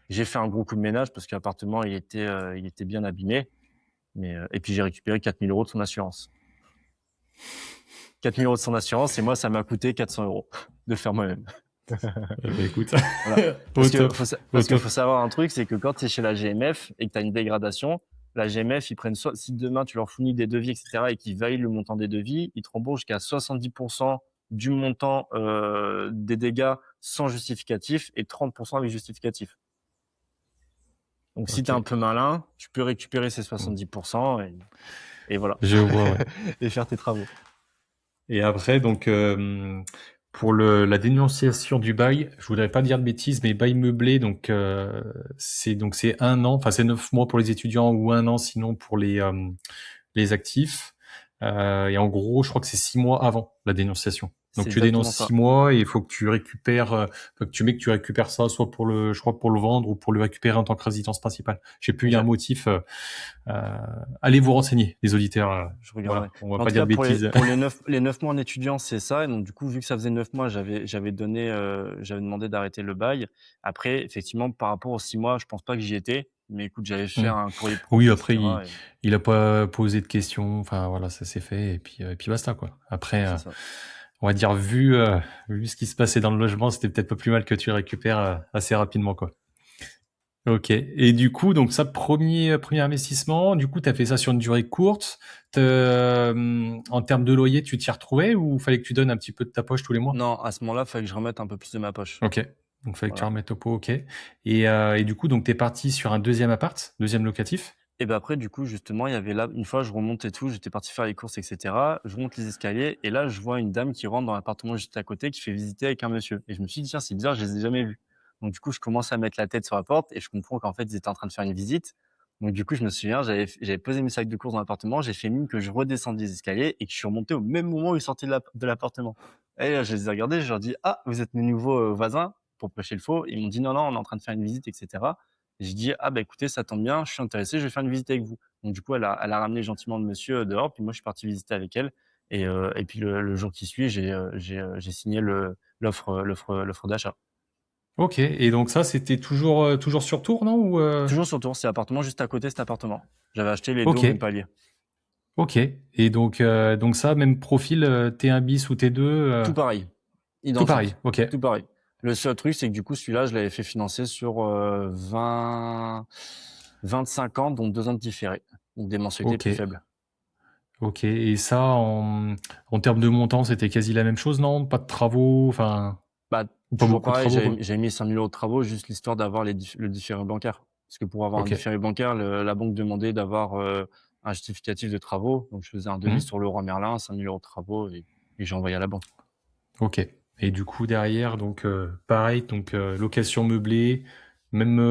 J'ai fait un gros coup de ménage parce que l'appartement il était bien abîmé. Mais et puis j'ai récupéré 4 000 € de son assurance. 4 000 € de son assurance et moi ça m'a coûté 400 € de faire moi-même. Bah, écoute, Voilà. au top, au Parce que top. faut savoir un truc, c'est que quand tu es chez la GMF et que tu as une dégradation, la GMF, ils prennent si demain tu leur fournis des devis, etc., et qu'ils valident le montant des devis, ils te remboursent jusqu'à 70% du montant des dégâts sans justificatif et 30% avec justificatif. Donc si tu es un Ok. peu malin, tu peux récupérer ces Bon. 70% et voilà. Je vois, ouais. Et faire tes travaux. Et après, donc, pour la dénonciation du bail, je voudrais pas dire de bêtises, mais bail meublé, donc c'est 1 an, enfin c'est 9 mois pour les étudiants ou 1 an sinon pour les actifs. Et en gros, je crois que c'est 6 mois avant la dénonciation. Donc C'est tu dénonces exactement ça. 6 mois et il faut que tu récupères, faut que tu mets que tu récupères ça soit pour je crois pour le vendre ou pour le récupérer en tant que résidence principale. Je sais plus, il y a un Exact. motif. Allez vous renseigner, les auditeurs. Je regarderai. Voilà, on va En pas tout dire cas, de bêtises. pour les 9 mois en étudiant, c'est ça. Et donc, du coup, vu que ça faisait 9 mois, j'avais demandé d'arrêter le bail. Après, effectivement, par rapport aux 6 mois, je pense pas que j'y étais. Mais écoute, j'avais fait Hmm. un courrier Oui, prof, après, etc. il a pas posé de questions. Enfin, voilà, ça s'est fait et puis basta, quoi. Après, C'est ça. on va dire, vu ce qui se passait dans le logement, c'était peut-être pas plus mal que tu le récupères assez rapidement, quoi. Ok. Et du coup, donc ça, premier investissement. Du coup, tu as fait ça sur une durée courte. En termes de loyer, tu t'y retrouvais ou fallait que tu donnes un petit peu de ta poche tous les mois? Non, à ce moment-là, il fallait que je remette un peu plus de ma poche. Ok. Donc, fallait que tu Voilà. remettes au pot, ok. Et du coup, donc, t'es parti sur un deuxième appart, deuxième locatif? Et ben après, du coup, justement, il y avait là, une fois, je remonte et tout, j'étais parti faire les courses, etc. Je monte les escaliers et là, je vois une dame qui rentre dans l'appartement juste à côté, qui fait visiter avec un monsieur. Et je me suis dit, tiens, c'est bizarre, je les ai jamais vus. Donc, du coup, je commence à mettre la tête sur la porte et je comprends qu'en fait, ils étaient en train de faire une visite. Donc, du coup, je me souviens, j'avais posé mes sacs de courses dans l'appartement, j'ai fait mine que je redescendais les escaliers et que je suis remonté au même moment où ils sortaient de l'appartement. Et là, je les ai regardés, je leur dis, ah, vous êtes mes nouveaux voisins pour prêcher le faux. Ils m'ont dit, non, non, on est en train de faire une visite, etc. Et j'ai dit, ah, bah, écoutez, ça tombe bien, je suis intéressé, je vais faire une visite avec vous. Donc du coup, elle a ramené gentiment le monsieur dehors, puis moi je suis parti visiter avec elle. Et puis le jour qui suit, j'ai signé l'offre d'achat. Ok. Et donc ça, c'était toujours sur Tours, non? Ou Toujours sur Tours, c'est l'appartement juste à côté, cet appartement. J'avais acheté les deux au Ok. même palier. Ok. Et donc ça, même profil T1 bis ou T2, Tout pareil, tout pareil. identique, Ok. tout pareil. Le seul truc, c'est que du coup, celui-là, je l'avais fait financer sur 25 ans, donc 2 ans de différé, donc des mensualités Ok. plus faibles. Ok. Et ça, en termes de montant, c'était quasi la même chose, non? Pas de travaux, enfin, Bah, ou pas toujours beaucoup de pareil, travaux, quoi. j'avais mis 5 000 € de travaux, juste l'histoire d'avoir le différé bancaire. Parce que pour avoir un Ok. différé bancaire, la banque demandait d'avoir un justificatif de travaux. Donc, je faisais un devis Mhm. sur Leroy Merlin, 5 000 € de travaux, et j'ai envoyé à la banque. Ok. Et du coup, derrière, donc pareil, donc location meublée, même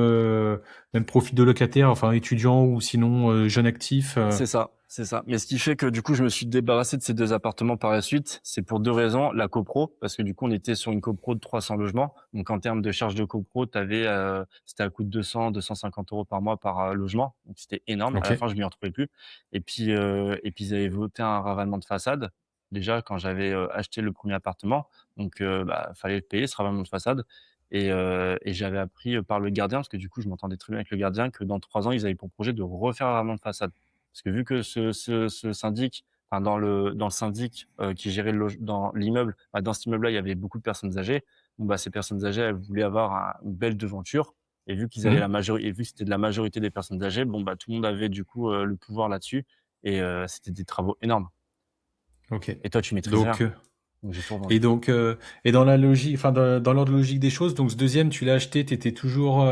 même profil de locataire, enfin étudiant ou sinon jeune actif. C'est ça, c'est ça. Mais ce qui fait que du coup, je me suis débarrassé de ces 2 appartements par la suite, c'est pour 2 raisons. La copro, parce que du coup, on était sur une copro de 300 logements. Donc, en termes de charge de copro, c'était à coût de 200-250 € par mois par logement. Donc, c'était énorme. À Ok. la fin, je m'y retrouvais plus. Et puis, ils avaient voté un ravalement de façade. Déjà, quand j'avais acheté le premier appartement. Donc, bah, fallait le payer, ce ravalement de façade. Et j'avais appris par le gardien, parce que du coup, je m'entendais très bien avec le gardien, que dans 3 ans, ils avaient pour projet de refaire un ravalement de façade. Parce que vu que ce syndic, enfin dans le syndic qui gérait dans l'immeuble, bah, dans cet immeuble-là, il y avait beaucoup de personnes âgées. Bon, bah, ces personnes âgées, elles voulaient avoir une belle devanture. Et vu qu'ils avaient Mhm. la majorité, et vu que c'était de la majorité des personnes âgées, bon, bah, tout le monde avait du coup le pouvoir là-dessus. Et c'était des travaux énormes. Ok. Et toi, tu maîtrises Donc rien. Donc j'ai tout Et revendu. donc, et dans la logique, enfin, dans l'ordre logique des choses, donc ce deuxième, tu l'as acheté, tu étais toujours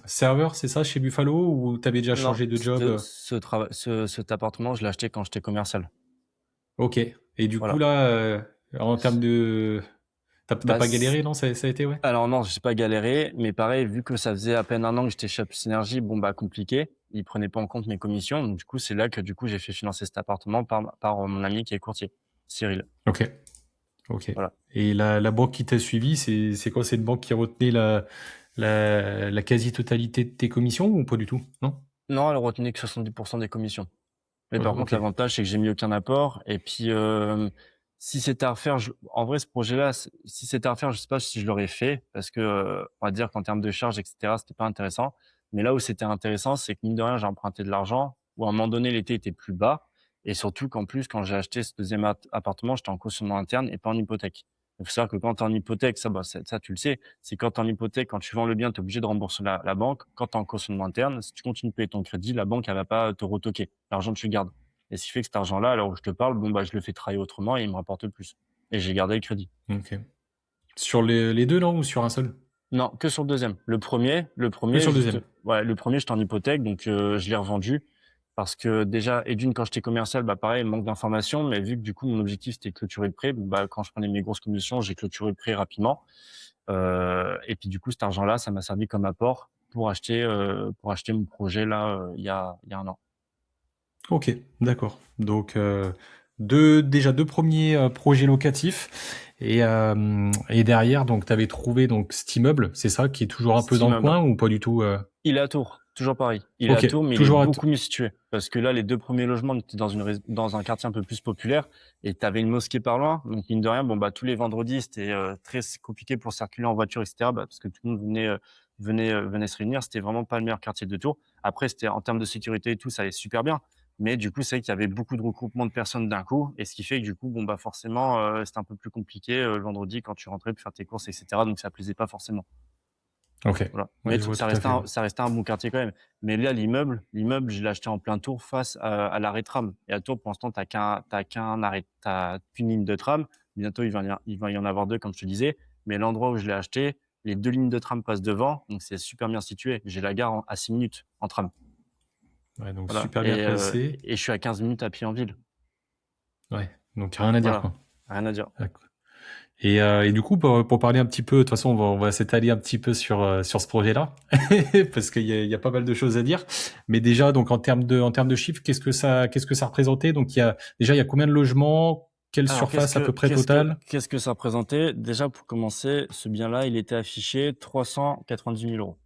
serveur, c'est ça, chez Buffalo, ou tu avais déjà Non, changé de job cet appartement, je l'ai acheté quand j'étais commercial. Ok. Et du coup, Voilà. là, en termes de. T'as Bah, pas galéré, non? Ça a été, ouais? alors non, j'ai pas galéré, mais pareil, vu que ça faisait à peine un an que j'étais chez Apus Énergie, bon bah compliqué. Ils prenaient pas en compte mes commissions, donc du coup c'est là que du coup j'ai fait financer cet appartement par mon ami qui est courtier, Cyril. Ok. Ok. Voilà. Et la banque qui t'a suivi, c'est quoi? C'est une banque qui retenait la quasi-totalité de tes commissions ou pas du tout? Non? Non, elle retenait que 70% des commissions. Mais par contre, Ok. l'avantage, c'est que j'ai mis aucun apport. Et puis, si c'était à refaire, en vrai, ce projet-là, si c'était à refaire, je sais pas si je l'aurais fait parce que, on va dire qu'en termes de charges, etc., c'était pas intéressant. Mais là où c'était intéressant, c'est que mine de rien, j'ai emprunté de l'argent où à un moment donné, l'été était plus bas. Et surtout qu'en plus, quand j'ai acheté ce deuxième appartement, j'étais en cautionnement interne et pas en hypothèque. Il faut savoir que quand tu es en hypothèque, ça, bah, ça, tu le sais, c'est quand tu es en hypothèque, quand tu vends le bien, tu es obligé de rembourser la banque. Quand tu es en cautionnement interne, si tu continues de payer ton crédit, la banque, elle va pas te retoquer. L'argent, tu le gardes. Et ce qui fait que cet argent-là, alors où je te parle, bon, bah, je le fais travailler autrement et il me rapporte plus. Et j'ai gardé le crédit. Ok. Sur les deux, non? Ou sur un seul? Non, que sur le deuxième. Que sur le deuxième. Ouais, le premier, j'étais en hypothèque, donc je l'ai revendu parce que déjà, et d'une, quand j'étais commercial, bah pareil, manque d'informations, mais vu que du coup mon objectif c'était de clôturer le prêt, bon, bah quand je prenais mes grosses commissions, j'ai clôturé le prêt rapidement. Et puis du coup, cet argent-là, ça m'a servi comme apport pour acheter mon projet là il y a un an. Ok, d'accord. Donc, déjà deux premiers projets locatifs. Et derrière, donc, tu avais trouvé donc, cet immeuble, c'est ça, qui est toujours un peu Cet dans le immeuble. coin ou pas du tout Il est à Tours, toujours pareil. Il est à Ok, Tours, mais il est toujours à. beaucoup mieux situé. Parce que là, les deux premiers logements étaient dans un quartier un peu plus populaire et tu avais une mosquée par loin. Donc, mine de rien, bon, bah, tous les vendredis, c'était très compliqué pour circuler en voiture, etc. Bah, parce que tout le monde venait se réunir. C'était vraiment pas le meilleur quartier de Tours. Après, c'était en termes de sécurité et tout, ça allait super bien. Mais du coup, c'est vrai qu'il y avait beaucoup de regroupements de personnes d'un coup. Et ce qui fait que du coup, bon, bah, forcément, c'était un peu plus compliqué le vendredi quand tu rentrais pour faire tes courses, etc. Donc, ça plaisait pas forcément. Ok, Voilà. ouais, Mais je vois ça tout à restait fait. Ouais. ça restait un bon quartier quand même. Mais là, l'immeuble, je l'ai acheté en plein Tours face à l'arrêt tram. Et à Tours, pour l'instant, t'as qu'une ligne de tram. Bientôt, il va y en avoir deux, comme je te disais. Mais l'endroit où je l'ai acheté, les deux lignes de tram passent devant. Donc, c'est super bien situé. J'ai la gare à 6 minutes en tram. Ouais, donc Voilà. super bien placé. Et je suis à 15 minutes à pied en ville. Ouais, donc rien à dire, Voilà. quoi. Rien à dire. D'accord. Et du coup, pour parler un petit peu, de toute façon, on va s'étaler un petit peu sur ce projet-là, parce qu'il y a pas mal de choses à dire. Mais déjà, donc en termes de chiffres, qu'est-ce que ça représentait? Donc il y a combien de logements? Quelle Alors, surface à peu près totale? qu'est-ce que ça représentait? Déjà, pour commencer, ce bien-là, il était affiché 390 000 euros.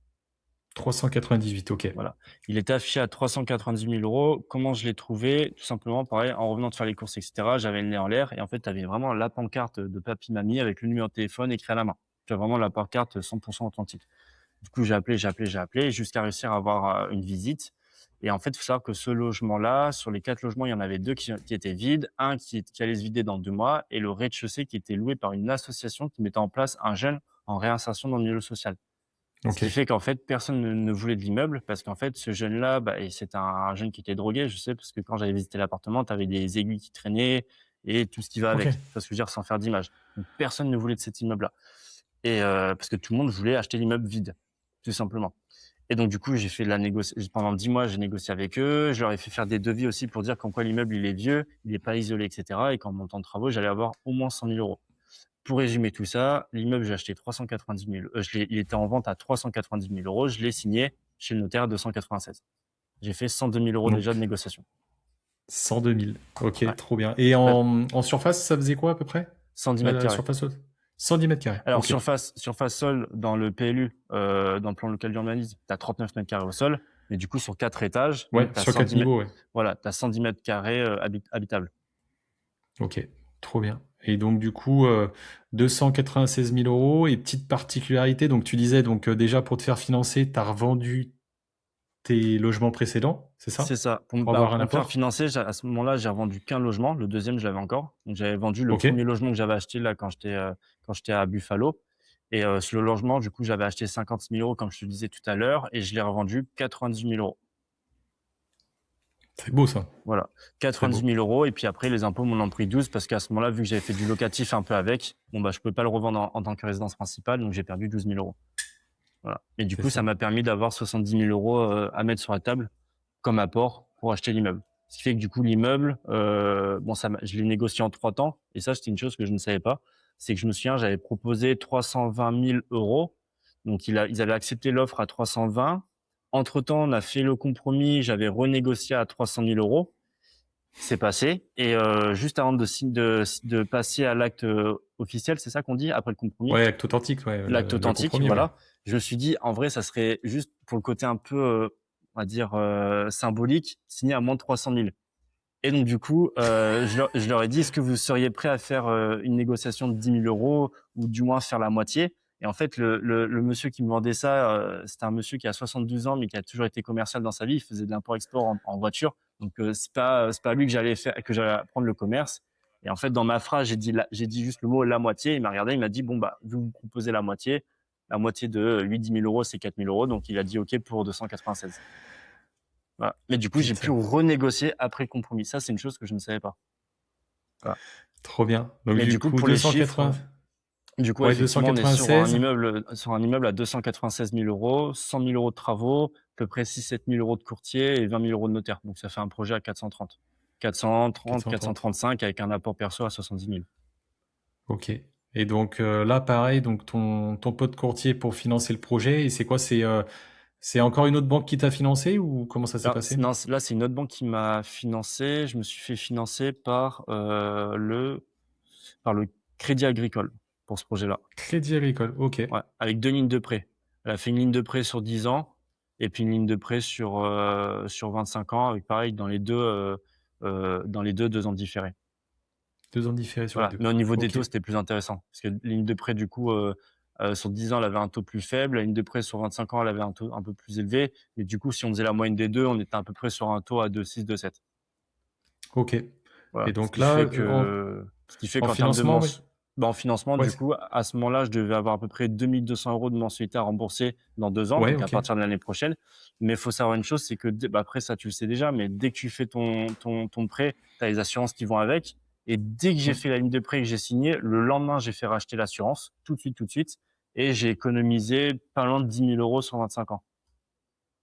398, ok. Voilà. Il était affiché à 390 000 euros. Comment je l'ai trouvé? Tout simplement, pareil, en revenant de faire les courses, etc., j'avais le nez en l'air et en fait, tu avais vraiment la pancarte de papy mamie avec le numéro de téléphone écrit à la main. Tu as vraiment la pancarte 100% authentique. Du coup, j'ai appelé jusqu'à réussir à avoir une visite. Et en fait, il faut savoir que ce logement-là, sur les 4 logements, il y en avait 2 qui étaient vides, un qui allait se vider dans 2 mois et le rez-de-chaussée qui était loué par une association qui mettait en place un jeune en réinsertion dans le milieu social. Ce Ok. qui fait qu'en fait, personne ne voulait de l'immeuble parce qu'en fait, ce jeune-là, bah, et c'est un jeune qui était drogué, je sais, parce que quand j'avais visité l'appartement, tu avais des aiguilles qui traînaient et tout ce qui va Ok. avec. Tu vois ce que je veux dire, sans faire d'image. Donc, personne ne voulait de cet immeuble-là. Et parce que tout le monde voulait acheter l'immeuble vide, tout simplement. Et donc, du coup, j'ai fait de la négociation. Pendant 10 mois, j'ai négocié avec eux. Je leur ai fait faire des devis aussi pour dire qu'en quoi l'immeuble, il est vieux, il n'est pas isolé, etc. Et qu'en montant de travaux, j'allais avoir au moins 100 000 euros. Pour résumer tout ça, l'immeuble, j'ai acheté 390 000, il était en vente à 390 000 euros. Je l'ai signé chez le notaire à 296. J'ai fait 102 000 euros déjà de Donc négociation. 102 000. Ok, Ouais. trop bien. Et Bah, en surface, ça faisait quoi à peu près? 110 mètres La carrés. surface haute? 110 mètres carrés. Alors, Ok. surface sol, dans le PLU, dans le plan local d'urbanisme, tu as 39 mètres carrés au sol. Mais du coup, sur 4 étages, Ouais, donc tu as sur 4 110 mètres, niveaux, ouais. voilà, tu as 110 mètres carrés habitables. Ok, trop bien. Et donc du coup, 296 000 euros. Et petite particularité, donc tu disais, donc déjà pour te faire financer, tu as revendu tes logements précédents, c'est C'est ça? ça. Pour Alors, avoir un pour me faire apport? financer, à ce moment-là, j'ai revendu qu'un logement. Le deuxième, je l'avais encore. Donc, j'avais vendu le Ok, premier logement que j'avais acheté là quand j'étais à Buffalo. Et sur le logement, du coup, j'avais acheté 50 000 euros, comme je te disais tout à l'heure, et je l'ai revendu 90 000 euros. C'est beau ça. Voilà, Très 90 beau. 000 euros. Et puis après, les impôts m'en ont pris 12 parce qu'à ce moment-là, vu que j'avais fait du locatif un peu avec, bon, bah, je pouvais pas le revendre en tant que résidence principale, donc j'ai perdu 12 000 euros. Voilà. Et du C'est coup, ça ça. m'a permis d'avoir 70 000 euros à mettre sur la table comme apport pour acheter l'immeuble. Ce qui fait que du coup, l'immeuble, bon, je l'ai négocié en 3 temps. Et ça, c'était une chose que je ne savais pas. C'est que je me souviens, j'avais proposé 320 000 euros. Donc, ils avaient accepté l'offre à 320. Entre-temps, on a fait le compromis. J'avais renégocié à 300 000 euros. C'est passé. Et juste avant de passer à l'acte officiel, c'est ça qu'on dit, après le compromis, Ouais, acte authentique, ouais, l'acte le authentique, compromis, ouais. voilà. Je me suis dit, en vrai, ça serait juste pour le côté un peu, on va dire, symbolique, signé à moins de 300 000. Et donc, du coup, je leur ai dit, est-ce que vous seriez prêt à faire une négociation de 10 000 euros ou du moins faire la moitié? Et en fait, le monsieur qui me vendait ça, c'était un monsieur qui a 72 ans, mais qui a toujours été commercial dans sa vie. Il faisait de l'import-export en voiture. Donc, c'est pas lui que j'allais apprendre le commerce. Et en fait, dans ma phrase, j'ai dit juste le mot la moitié. Il m'a regardé, il m'a dit, bon, bah, vous proposez la moitié de 8-10 000 euros, c'est 4 000 euros. Donc, il a dit OK pour 296. Voilà. Mais du coup, j'ai pu Putain, renégocier après le compromis. Ça, c'est une chose que je ne savais pas. Voilà. trop bien. Donc Mais du du coup, coup, pour les 280, chiffres, du coup, ouais, effectivement, on est sur 296. un immeuble à 296 000 euros, 100 000 euros de travaux, à peu près 6-7 000 euros de courtier et 20 000 euros de notaire. Donc, ça fait un projet à 430. 430, 430. 435 avec un apport perso à 70 000. Ok. Et donc là, pareil, donc ton pote courtier pour financer le projet, et c'est quoi? C'est encore une autre banque qui t'a financé ou comment ça s'est Là, passé? non, là, c'est une autre banque qui m'a financé. Je me suis fait financer par le Crédit Agricole pour ce projet-là. Crédit Agricole, ok. Ouais, avec 2 lignes de prêt. Elle a fait une ligne de prêt sur 10 ans et puis une ligne de prêt sur 25 ans avec pareil dans les 2 ans différés. 2 ans différés sur les Voilà, deux. mais au niveau des Ok. taux, c'était plus intéressant parce que la ligne de prêt du coup, sur 10 ans, elle avait un taux plus faible, la ligne de prêt sur 25 ans, elle avait un taux un peu plus élevé, mais du coup, si on faisait la moyenne des 2, on était à peu près sur un taux à 2,6, 2,7. Ok. Et Voilà, donc là, ce qui fait en qu'en termes de financement, oui. en financement, Ouais, du coup, à ce moment-là, je devais avoir à peu près 2 200 € de mensualité à rembourser dans 2 ans, ouais, donc à ok. partir de l'année prochaine. Mais il faut savoir une chose, c'est que après ça, tu le sais déjà, mais dès que tu fais ton prêt, tu as les assurances qui vont avec. Et dès que j'ai Mm. fait la ligne de prêt et que j'ai signé, le lendemain, j'ai fait racheter l'assurance, tout de suite. Et j'ai économisé pas loin de 10 000 euros sur 25 ans.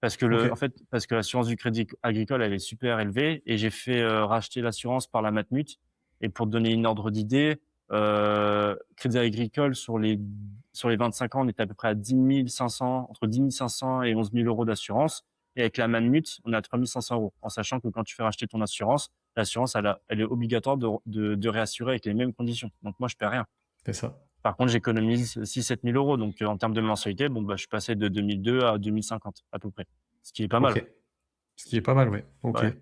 Ok. Parce que l'assurance du Crédit Agricole, elle est super élevée et j'ai fait racheter l'assurance par la Matmut. Et pour te donner une ordre d'idée, Crédit Agricole sur les 25 ans, on était à peu près à 10 500, entre 10 500 et 11 000 euros d'assurance. Et avec la Matmut, on est à 3 500 euros. En sachant que quand tu fais racheter ton assurance, l'assurance, elle est obligatoire de réassurer avec les mêmes conditions. Donc moi, je paie rien. C'est ça. Par contre, j'économise 6-7 000 euros. Donc, en termes de mensualité, bon, bah, je suis passé de 2002 à 2050, à peu près. Ce qui est pas mal. Ok. Ce qui est pas mal, ouais. Ok. Ouais.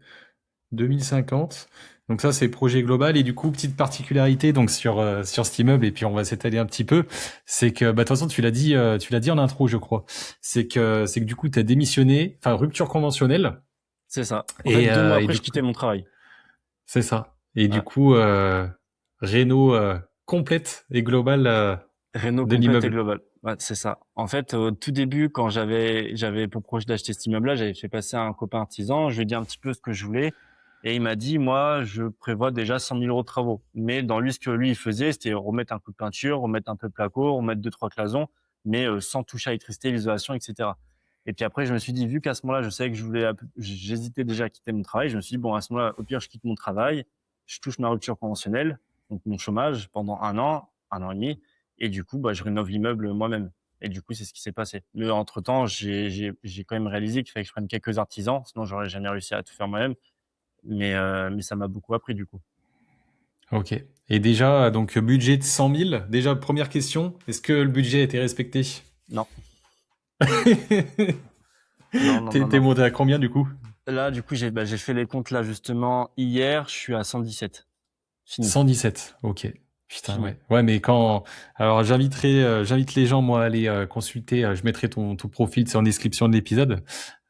2050. Donc ça, c'est projet global. Et du coup, petite particularité donc sur cet immeuble, et puis on va s'étaler un petit peu, c'est que, bah, de toute façon, tu l'as dit en intro, je crois. C'est que du coup, tu as démissionné, enfin, rupture conventionnelle. C'est ça. En fait, Et, 2 mois et après, du je coup, quittais mon travail. c'est ça. Et du Ouais. coup, réno complète et globale Réno de complète et l'immeuble. global. Ouais, c'est ça. En fait, au tout début, quand j'avais pour projet d'acheter cet immeuble-là, j'avais fait passer à un copain artisan. Je lui ai dit un petit peu ce que je voulais. Et il m'a dit, moi, je prévois déjà 100 000 euros de travaux. Mais dans lui, ce que lui, il faisait, c'était remettre un coup de peinture, remettre un peu de placo, remettre 2-3 clasons, mais sans toucher à l'électricité, l'isolation, etc. Et puis après, je me suis dit, vu qu'à ce moment-là, je savais que j'hésitais déjà à quitter mon travail, je me suis dit, bon, à ce moment-là, au pire, je quitte mon travail, je touche ma rupture conventionnelle, donc mon chômage pendant 1 an et demi. Et du coup, bah, je rénove l'immeuble moi-même. Et du coup, c'est ce qui s'est passé. Mais entre-temps, j'ai quand même réalisé qu'il fallait que je prenne quelques artisans, sinon j'aurais jamais réussi à tout faire moi-même. Mais ça m'a beaucoup appris du coup. Ok. Et déjà, donc, budget de 100 000. Déjà, première question, est-ce que le budget a été respecté? Non, non, non, non, T'es non. monté à combien du coup? Là, du coup, j'ai fait les comptes là justement hier. Je suis à 117. Fini, 117, ok. Putain, fini. ouais. Ouais, mais quand... Alors, j'invite les gens, moi, à aller consulter, je mettrai ton profil, c'est en description de l'épisode.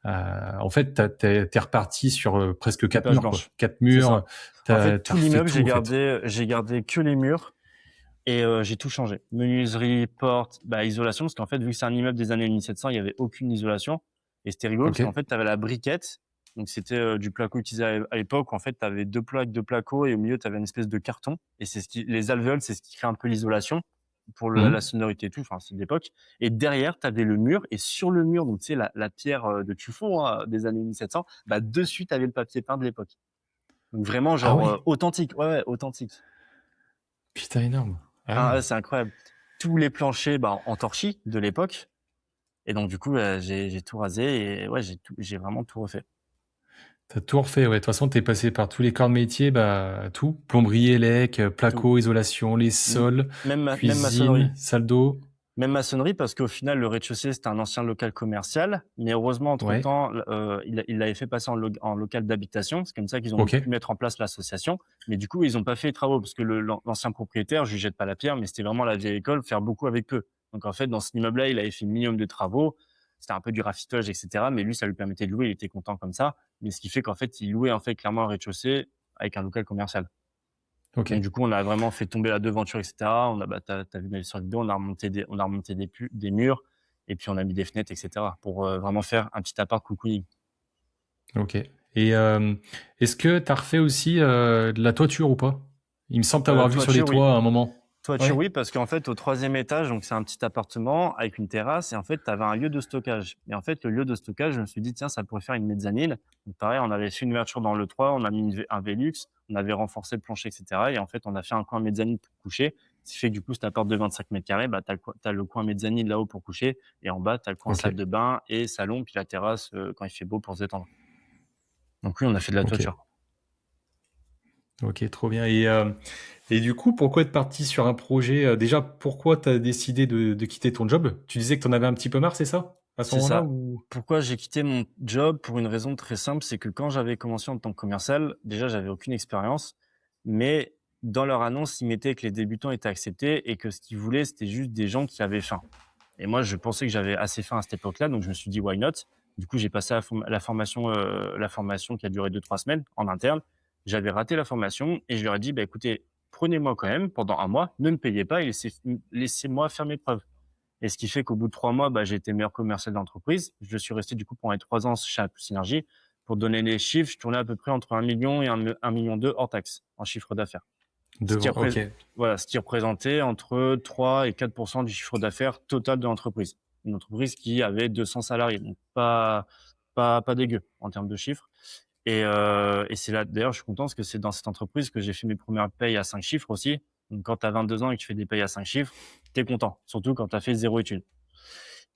En fait, t'es reparti sur presque Une 4 page murs, quoi. blanche. 4 C'est murs, ça. En fait, t'as tout refait l'immeuble, tout, en fait. j'ai gardé que les murs et j'ai tout changé. Menuiserie, porte, bah, isolation, parce qu'en fait, vu que c'est un immeuble des années 1700, il y avait aucune isolation. Et c'était rigolo parce Ok, qu'en fait, tu avais la briquette. Donc c'était, du placo utilisé à l'époque où en fait tu avais 2 plaques de placo et au milieu tu avais une espèce de carton et c'est ce qui les alvéoles, c'est ce qui crée un peu l'isolation pour le la Mmh. sonorité et tout, enfin c'est de l'époque et derrière tu avais le mur et sur le mur, donc tu sais la pierre, de tuffeau, hein, des années 1700, bah dessus tu avais le papier peint de l'époque. Donc vraiment Ah genre, ouais? authentique, ouais, ouais, authentique. Putain, énorme. Ah Ah ouais. ouais, c'est incroyable. Tous les planchers, bah, en torchis de l'époque et donc du coup, j'ai tout rasé et ouais, j'ai vraiment tout refait. Tu tout refait, ouais. De toute façon, tu es passé par tous les corps de métier, bah, tout. Plomberie, élec, Tout. placo, isolation, les M sols, même cuisine, maçonnerie. salle d'eau. Même maçonnerie parce qu'au final, le rez-de-chaussée, c'était un ancien local commercial, mais heureusement, Ouais. entre-temps, il l'avait fait passer en local d'habitation. C'est comme ça qu'ils ont pu OK. mettre en place l'association. Mais du coup, ils ont pas fait les travaux parce que l'ancien propriétaire, je lui jette pas la pierre, mais c'était vraiment la vieille école, faire beaucoup avec peu. Donc en fait, dans cet immeuble-là, il avait fait minimum de travaux. C'était un peu du rafistolage, et cetera. Mais lui, ça lui permettait de louer. Il était content comme ça. Mais ce qui fait qu'en fait, il louait en fait clairement un rez-de-chaussée avec un local commercial. Donc OK. du coup, on a vraiment fait tomber la devanture, et cetera. On a, bah, tu vu sur la vidéo, on a remonté des murs et puis on a mis des fenêtres, et cetera, pour, vraiment faire un petit appart cocooning. OK. Et est-ce que tu as refait aussi, de la toiture ou pas? Il me semble t'avoir vu sur les Toiture, oui. toits à un moment. Toiture, Ouais? oui, parce qu'en fait, au troisième étage, donc c'est un petit appartement avec une terrasse et en fait, tu avais un lieu de stockage. Et en fait, le lieu de stockage, je me suis dit: «Tiens, ça pourrait faire une mezzanine». Donc pareil, on avait fait une ouverture dans le 3, on a mis un Velux, on avait renforcé le plancher, et cetera et en fait, on a fait un coin mezzanine pour coucher. Ce qui fait que du coup, cet appart de 25 carrés, bah, tu le coin mezzanine là-haut pour coucher et en bas, tu as le coin salle OK. de bain et salon, puis la terrasse, quand il fait beau pour se détendre. Donc oui, on a fait de la OK. toiture. OK, trop bien. Et du coup, pourquoi être parti sur un projet, déjà, pourquoi tu as décidé de quitter ton job? Tu disais que tu en avais un petit peu marre, c'est ça? À ce C'est moment-là ça. ou? Pourquoi j'ai quitté mon job? Pour une raison très simple, c'est que quand j'avais commencé en tant que commercial, déjà, j'avais aucune expérience, mais dans leur annonce, ils mettaient que les débutants étaient acceptés et que ce qu'ils voulaient, c'était juste des gens qui avaient faim. Et moi, je pensais que j'avais assez faim à cette époque-là, donc je me suis dit: «Why not?» Du coup, j'ai passé la formation qui a duré 2 3 semaines en interne. J'avais raté la formation et je leur ai dit: «Bah, écoutez, prenez-moi quand même pendant un mois, ne me payez pas et laissez-moi faire mes preuves». Et ce qui fait qu'au bout de 3 mois, bah, j'ai été meilleur commercial d'entreprise. Je suis resté du coup pendant les 3 ans chez Apple Synergie. Pour donner les chiffres, je tournais à peu près entre 1 000 000 et 1,2 million hors taxe en chiffre d'affaires. Ce qui Devant, repré OK. Voilà, ce qui représentait entre 3 et 4 du chiffre d'affaires total de l'entreprise. Une entreprise qui avait 200 salariés, donc pas dégueu en termes de chiffres et c'est là d'ailleurs, je suis content parce que c'est dans cette entreprise que j'ai fait mes premières payes à 5 chiffres aussi. Donc quand tu as 22 ans et que tu fais des payes à 5 chiffres, tu es content, surtout quand tu as fait 0 études.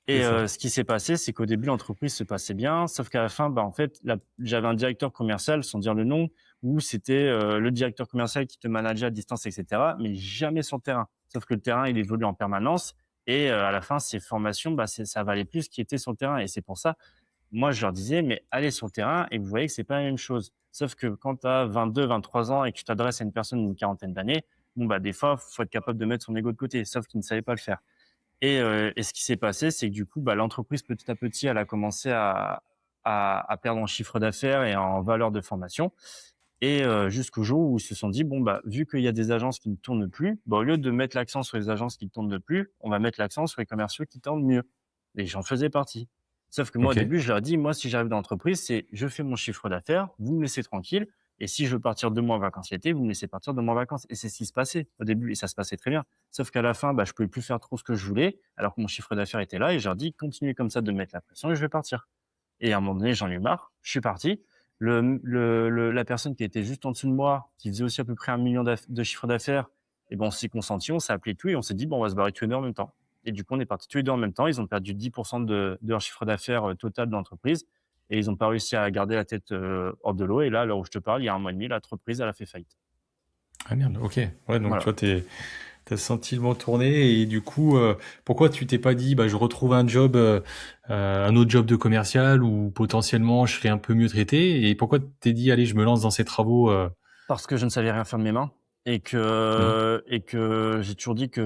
C'est Et ça. ce qui s'est passé, c'est qu'au début, l'entreprise se passait bien, sauf qu'à la fin, bah, en fait, j'avais un directeur commercial, sans dire le nom, où c'était, le directeur commercial qui te manageait à distance, et cetera, mais jamais sur le terrain. Sauf que le terrain, il évolue en permanence et à la fin, ces formations, bah, ça valait plus ce qui était sur le terrain et c'est pour ça, moi, je leur disais: «Mais allez sur le terrain» et vous voyez que c'est pas la même chose. Sauf que quand tu as 22-23 ans et que tu t'adresses à une personne d'une quarantaine d'années, bon, bah, des fois, faut être capable de mettre son ego de côté, sauf qu'ils ne savaient pas le faire. Et ce qui s'est passé, c'est que du coup, bah, l'entreprise petit à petit, elle a commencé à perdre en chiffre d'affaires et en valeur de formation et jusqu'au jour où ils se sont dit: «Bon, bah, vu qu'il y a des agences qui ne tournent plus, bah, au lieu de mettre l'accent sur les agences qui ne tournent plus, on va mettre l'accent sur les commerciaux qui tournent mieux» et j'en faisais partie. Sauf que moi, au OK. début, je leur ai dit: «Moi, si j'arrive dans l'entreprise, c'est je fais mon chiffre d'affaires, vous me laissez tranquille et si je veux partir 2 mois en vacances l'été, vous me laissez partir 2 mois en vacances» et c'est ce qui se passait au début et ça se passait très bien. Sauf qu'à la fin, bah, je pouvais plus faire trop ce que je voulais, alors que mon chiffre d'affaires était là et je leur dis: «Continuez comme ça de me mettre la pression et je vais partir». Et à un moment donné, j'en ai eu marre, je suis parti. La personne qui était juste en dessous de moi, qui faisait aussi à peu près 1 million de chiffre d'affaires, et ben, on s'est consenti, on s'est appelé tout et on s'est dit: «Bon, on va se barrer tous les 2 en même temps». Et du coup, on est partis tous les 2 en même temps. Ils ont perdu 10 de leur chiffre d'affaires, total de l'entreprise et ils ont pas réussi à garder la tête, hors de l'eau et là, à l'heure où je te parle, il y a 1 mois et demi, l'entreprise, elle a fait faillite. Ah merde, OK. Ouais, donc tu Voilà. vois, tu as senti le vent tourner et du coup, pourquoi tu t'es pas dit: «Bah, je retrouve un job, un autre job de commercial où potentiellement je serais un peu mieux traité» et pourquoi tu t'es dit: «Allez, je me lance dans ces travaux»? Parce que je ne savais rien faire de mes mains et Mmh. que j'ai toujours dit qu'il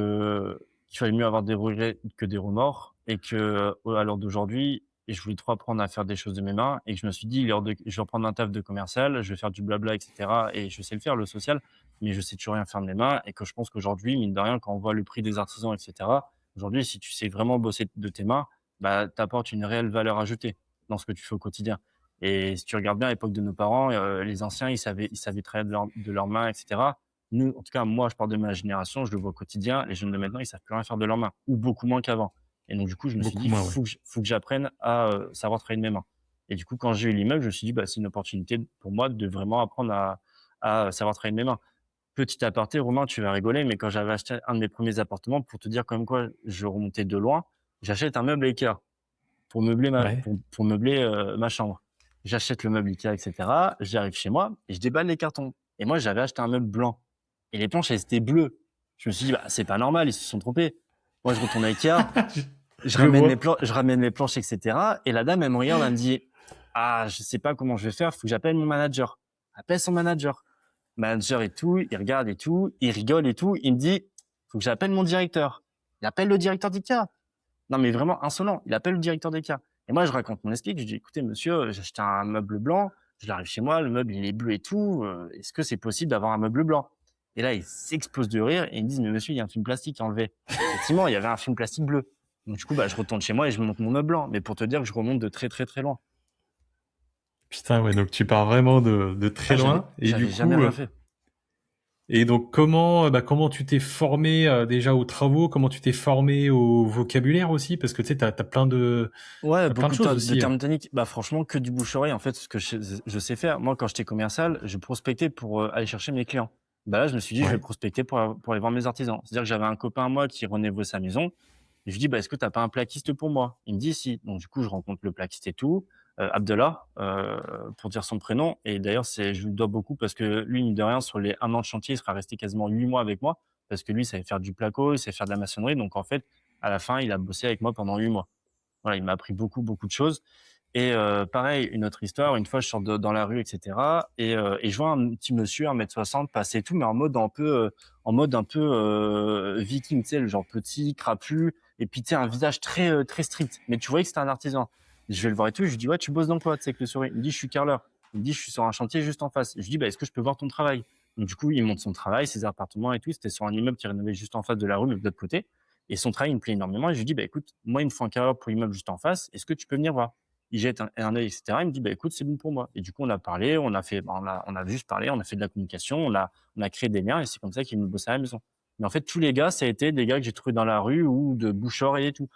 fallait mieux avoir des regrets que des remords et que, à l'heure d'aujourd'hui et je voulais trop apprendre à faire des choses de mes mains et que je me suis dit: «Il est hors de je vais reprendre un taf de commercial, je vais faire du blabla et cetera» et je sais le faire, le social, mais je sais toujours rien faire de mes mains et que je pense qu'aujourd'hui, mine de rien, quand on voit le prix des artisans et cetera, aujourd'hui, si tu sais vraiment bosser de tes mains, bah, tu apportes une réelle valeur ajoutée dans ce que tu fais au quotidien. Et si tu regardes bien à l'époque de nos parents, les anciens, ils savaient travailler de leurs mains, etc. Nous, en tout cas, moi, je parle de ma génération, je le vois au quotidien. Les jeunes de maintenant, ils savent plus rien faire de leurs mains, ou beaucoup moins qu'avant. Et donc, du coup, je me suis Beaucoup dit, moins, ouais. faut que j'apprenne à savoir travailler de mes mains. Et du coup, quand j'ai eu l'immeuble, je me suis dit, bah, c'est une opportunité pour moi de vraiment apprendre à savoir travailler de mes mains. Petit aparté, Romain, tu vas rigoler, mais quand j'avais acheté un de mes premiers appartements, pour te dire comme quoi je remontais de loin, j'achète un meuble Ikea pour meubler Ouais. pour meubler ma chambre. J'achète le meuble Ikea, etc. J'arrive chez moi et je déballe les cartons. Et moi, j'avais acheté un meuble blanc. Et les planches, elles étaient bleues. Je me suis dit, bah, c'est pas normal, ils se sont trompés. Moi, je retourne à Ikea, je, je je ramène les vois. planches, je ramène les planches, etc. Et la dame, elle me regarde, elle me dit, ah, je sais pas comment je vais faire, faut que j'appelle mon manager. Appelle son manager. Manager et tout, il regarde et tout, il rigole et tout. Il me dit, faut que j'appelle mon directeur. Il appelle le directeur d'IKEA. Non, mais vraiment insolent. Il appelle le directeur d'IKEA. Et moi, je raconte mon explique. Je dis, écoutez, monsieur, j'ai acheté un meuble blanc. Je l'arrive chez moi, le meuble, il est bleu et tout. Est-ce que c'est possible d'avoir un meuble blanc? Et là, il s'explose de rire et ils me disent, mais monsieur, il y a un film plastique enlevé. Effectivement, il y avait un film plastique bleu. Donc, du coup, bah, je retourne chez moi et je monte mon meuble blanc. Mais pour te dire que je remonte de très, très, très loin. Putain, ouais, donc tu pars vraiment de très Ah, j'avais, loin. Et du j'avais jamais coup, rien fait. et donc comment tu t'es formé déjà aux travaux, comment tu t'es formé au vocabulaire aussi, parce que tu sais, t'as Ouais, plein de beaucoup choses de aussi. termes techniques. Bah, franchement, que du bouche-oreille. En fait, ce que je sais faire. Moi, quand j'étais commercial, je prospectais pour aller chercher mes clients. Bah là, je me suis dit, je vais Ouais. prospecter pour aller voir mes artisans. C'est-à-dire que j'avais un copain à moi qui rénovait sa maison. Et je lui dis, bah, est-ce que t'as pas un plaquiste pour moi? Il me dit, si. Donc, du coup, je rencontre le plaquiste et tout. Abdallah, pour dire son prénom. Et d'ailleurs, je lui dois beaucoup parce que lui, mine de rien, sur les 1 an de chantier, il sera resté quasiment 8 mois avec moi parce que lui, il savait faire du placo, il savait faire de la maçonnerie. Donc, en fait, à la fin, il a bossé avec moi pendant 8 mois. Voilà, il m'a appris beaucoup, beaucoup de choses. Et pareil, une autre histoire, une fois je sors dans la rue, etc. Et je vois un petit monsieur, 1,60 m, passer et tout, mais en mode un peu viking, tu sais, le genre petit, trapu, et puis tu sais, un visage très, très strict. Mais tu voyais que c'était un artisan. Je vais le voir et tout, je lui dis, ouais, tu bosses dans quoi, tu sais, avec le sourire? Il me dit, je suis carreleur. Il me dit, je suis sur un chantier juste en face. Je lui dis, bah, est-ce que je peux voir ton travail? Donc du coup, il montre son travail, ses appartements et tout. C'était sur un immeuble qui rénovait juste en face de la rue, mais de l'autre côté. Et son travail, il me plaît énormément. Et je lui dis, bah, écoute, moi, il me faut un carreleur pour l'immeuble juste en face. Est-ce que tu peux venir voir? Il jette un œil, etc. Il me dit, bah, écoute, c'est bon pour moi. Et du coup, on a parlé, on a juste parlé, on a fait de la communication, on a créé des liens et c'est comme ça qu'il me bossait à la maison. Mais en fait, tous les gars, ça a été des gars que j'ai trouvés dans la rue ou de bouche-oreille et tout.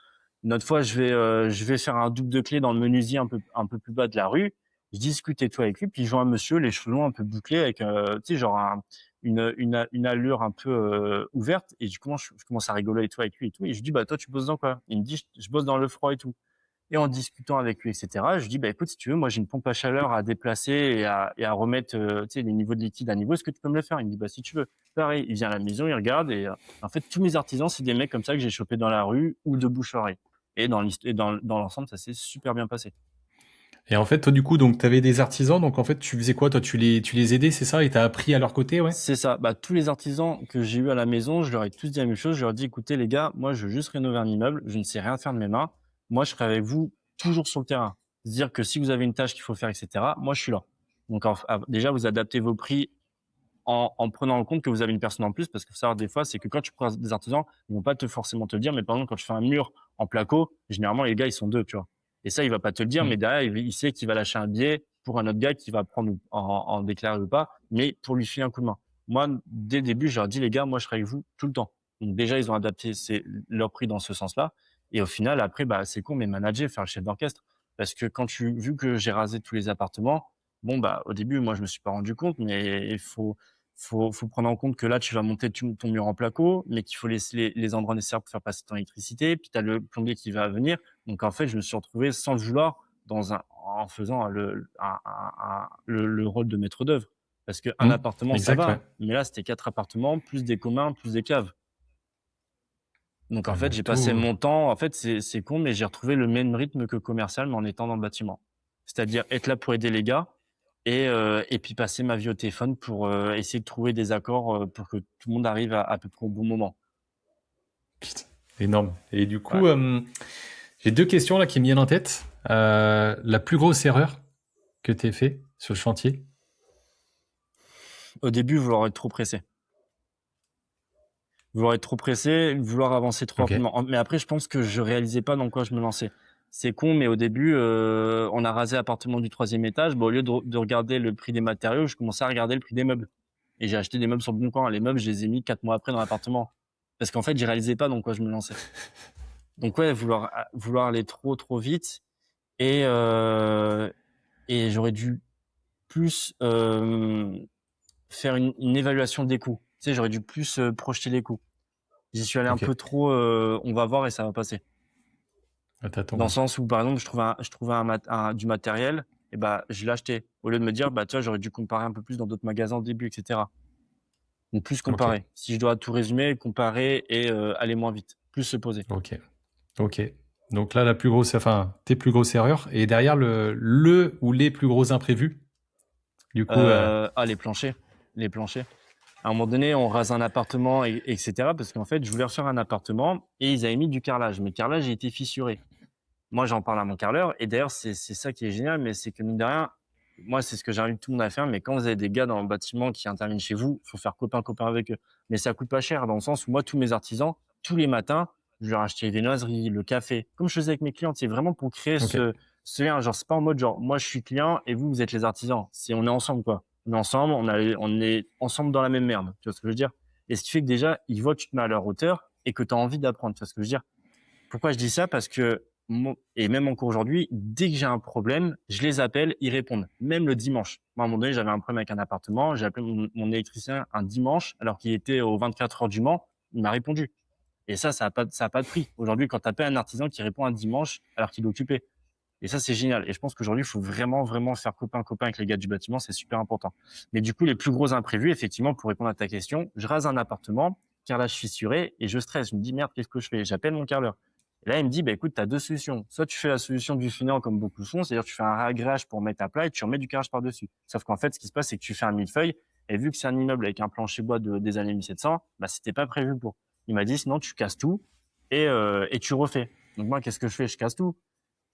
Une autre fois, je vais faire un double de clé dans le menuisier un peu plus bas de la rue. Je discute et tout avec lui, puis je vois un monsieur, les cheveux longs un peu bouclés avec, tu sais, genre une allure un peu ouverte. Et du coup, je commence à rigoler et tout avec lui et tout. Et je lui dis, bah, toi, tu bosses dans quoi? Il me dit, je bosse dans le froid et tout. Et en discutant avec lui, etc., je lui dis, bah, écoute, si tu veux, moi, j'ai une pompe à chaleur à déplacer et à remettre, tu sais, les niveaux de liquide à niveau. Est-ce que tu peux me le faire? Il me dit, bah, si tu veux. Pareil, il vient à la maison, il regarde et en fait, tous mes artisans, c'est des mecs comme ça que j'ai chopés dans la rue ou de bouche-oreille. Et dans l'ensemble, ça s'est super bien passé. Et en fait, toi, du coup, donc t'avais des artisans, donc en fait, tu faisais quoi? Toi, tu les aidais, c'est ça? Et t'as appris à leur côté, ouais? C'est ça. Bah, tous les artisans que j'ai eu à la maison, je leur ai tous dit la même chose. Je leur ai dit, écoutez, les gars, moi, je veux juste rénover un immeuble. Je ne sais rien faire de mes mains. Moi, je serai avec vous toujours sur le terrain. C'est-à-dire que si vous avez une tâche qu'il faut faire, etc., moi, je suis là. Donc, déjà, vous adaptez vos prix en prenant en compte que vous avez une personne en plus, parce que faut savoir, des fois, c'est que quand tu prends des artisans, ils vont pas forcément te le dire, mais par exemple, quand tu fais un mur en placo, généralement, les gars, ils sont deux, tu vois. Et ça, il va pas te le dire, Mm. mais derrière, il sait qu'il va lâcher un billet pour un autre gars qui va prendre en déclaré ou pas, mais pour lui filer un coup de main. Moi, dès le début, je leur dis, les gars, moi, je serai avec vous tout le temps. Donc, déjà, ils ont adapté leur prix dans ce sens-là. Et au final, après, bah, c'est con, mais manager, faire le chef d'orchestre. Parce que vu que j'ai rasé tous les appartements, bon, bah, au début, moi, je me suis pas rendu compte, mais faut prendre en compte que là, tu vas monter ton mur en placo, mais qu'il faut laisser les endroits nécessaires pour faire passer ton électricité. Puis tu as le plombier qui va venir. Donc, en fait, je me suis retrouvé sans le vouloir en faisant le rôle de maître d'œuvre. Parce qu'un Mm. appartement, ça Exact, ouais. va. Mais là, c'était 4 appartements, plus des communs, plus des caves. Donc, en Ouais, fait, donc j'ai passé tout. mon temps. En fait, c'est con, mais j'ai retrouvé le même rythme que commercial, mais en étant dans le bâtiment. C'est-à-dire être là pour aider les gars et puis passer ma vie au téléphone pour essayer de trouver des accords pour que tout le monde arrive à peu près au bon moment. Putain, énorme. Et du Ouais. coup, j'ai deux questions là qui me viennent en tête. La plus grosse erreur que t'aies fait sur le chantier? Au début, vouloir être trop pressé. Vouloir être trop pressé, vouloir avancer trop Ok. rapidement. Mais après, je pense que je réalisais pas dans quoi je me lançais. C'est con, mais au début, on a rasé l'appartement du 3e étage. Bah, au lieu de regarder le prix des matériaux, je commençais à regarder le prix des meubles. Et j'ai acheté des meubles sur le Bon Coin. Les meubles, je les ai mis 4 mois après dans l'appartement. Parce qu'en fait, je réalisais pas dans quoi je me lançais. Donc ouais, vouloir aller trop vite. Et, et j'aurais dû plus faire une évaluation des coûts. Tu sais, j'aurais dû plus projeter les coûts. J'y suis allé un Ok. peu trop, on va voir et ça va passer. À Dans le tâtons. sens où, par exemple, je trouvais du matériel, et bah, je l'ai acheté. Au lieu de me dire, bah, tu vois, j'aurais dû comparer un peu plus dans d'autres magasins au début, etc. Donc, plus Ok. comparer. Si je dois tout résumer, comparer et aller moins vite. Plus se poser. Ok. Ok. Donc là, la plus grosse, enfin, tes plus grosses erreurs. Et derrière, le ou les plus gros imprévus. Du coup, Les planchers. Les planchers. À un moment donné, on rase un appartement, etc. Parce qu'en fait, je voulais refaire un appartement et ils avaient mis du carrelage. Mais le carrelage a été fissuré. Moi, j'en parle à mon carreleur. Et d'ailleurs, c'est ça qui est génial, mais c'est que mine de rien, moi, c'est ce que j'invite tout le monde à faire. Mais quand vous avez des gars dans le bâtiment qui interviennent chez vous, il faut faire copain-copain avec eux. Mais ça coûte pas cher dans le sens où moi, tous mes artisans, tous les matins, je leur achetais des noiseries, le café, comme je faisais avec mes clients. C'est vraiment pour créer ok. ce lien. Genre, c'est pas en mode genre, moi, je suis client et vous êtes les artisans. On est ensemble, quoi. On est ensemble, on est ensemble dans la même merde. Tu vois ce que je veux dire? Et ce qui fait que déjà, ils voient que tu te mets à leur hauteur et que tu as envie d'apprendre. Tu vois ce que je veux dire? Pourquoi je dis ça? Parce que et même encore aujourd'hui, dès que j'ai un problème, je les appelle, ils répondent. Même le dimanche. Moi, à un moment donné, j'avais un problème avec un appartement. J'ai appelé mon électricien un dimanche, alors qu'il était aux 24 heures du Mans. Il m'a répondu. Et ça a pas de prix. Aujourd'hui, quand tu appelles un artisan qui répond un dimanche, alors qu'il est occupé. Et ça, c'est génial. Et je pense qu'aujourd'hui, il faut vraiment faire copain avec les gars du bâtiment. C'est super important. Mais du coup, les plus gros imprévus, effectivement, pour répondre à ta question, je rase un appartement, carrelage fissuré, et je stresse. Je me dis, merde, qu'est-ce que je fais? J'appelle mon carreleur. Et là, il me dit, bah, écoute, tu as deux solutions. Soit tu fais la solution du fainéant comme beaucoup le font, c'est-à-dire tu fais un réagrage pour mettre à plat et tu remets du carrelage par-dessus. Sauf qu'en fait, ce qui se passe, c'est que tu fais un millefeuille, et vu que c'est un immeuble avec un plancher bois des années 1700, bah, c'était pas prévu pour. Il m'a dit, sinon, tu casses tout et tu refais. Donc moi, qu'est-ce que je fais? Je casse tout.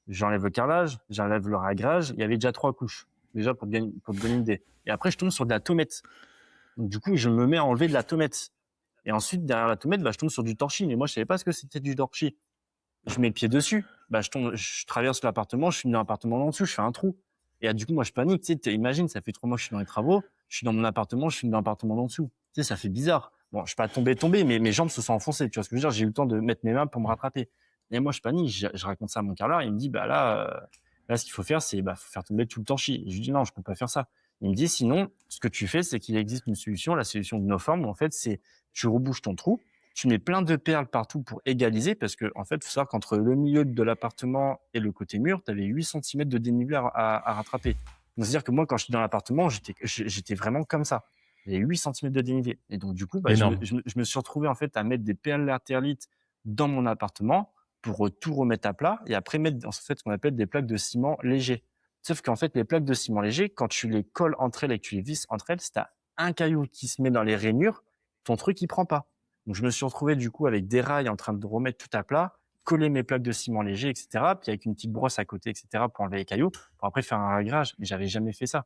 J'enlève le carrelage, j'enlève le réagrage. Il y avait déjà 3 couches, déjà pour te donner une idée. Et après, je tombe sur de la tomate. Donc du coup, je me mets à enlever de la tomate. Et ensuite, derrière la tomate, bah, je tombe sur du torchis. Mais moi, je savais pas ce que c'était du torchis. Je mets le pied dessus. Bah, je traverse l'appartement, je suis dans l'appartement en dessous, je fais un trou. Et du coup, moi, je panique. Tu sais, imagine, ça fait 3 mois que je suis dans les travaux, je suis dans mon appartement, je suis dans l'appartement en dessous. Tu sais, ça fait bizarre. Bon, je suis pas tombé, mais mes jambes se sont enfoncées. Tu vois ce que je veux dire? J'ai eu le temps de mettre mes mains pour me rattraper. Et moi, je panique. Je raconte ça à mon carreleur. Il me dit, bah là, ce qu'il faut faire, c'est bah, faut faire tomber tout le torchis. Et je lui dis, non, je peux pas faire ça. Il me dit, sinon, ce que tu fais, c'est qu'il existe une solution, la solution de nos formes. En fait, c'est tu rebouches ton trou, tu mets plein de perles partout pour égaliser parce que en fait, faut savoir qu'entre le milieu de l'appartement et le côté mur, tu avais 8 cm de dénivelé à rattraper. Donc, c'est-à-dire que moi, quand je suis dans l'appartement, j'étais vraiment comme ça. J'avais 8 cm de dénivelé. Et donc, du coup, bah, Énorme. je me suis retrouvé en fait à mettre des perles latéralites dans mon appartement pour tout remettre à plat et après mettre en fait ce qu'on appelle des plaques de ciment léger. Sauf qu'en fait, les plaques de ciment léger, quand tu les colles entre elles et que tu les visses entre elles, si tu as un caillou qui se met dans les rainures, ton truc, il prend pas. Donc, je me suis retrouvé du coup avec des rails en train de remettre tout à plat, coller mes plaques de ciment léger, etc. Puis avec une petite brosse à côté, etc. pour enlever les cailloux, pour après faire un réglage. Mais j'avais jamais fait ça.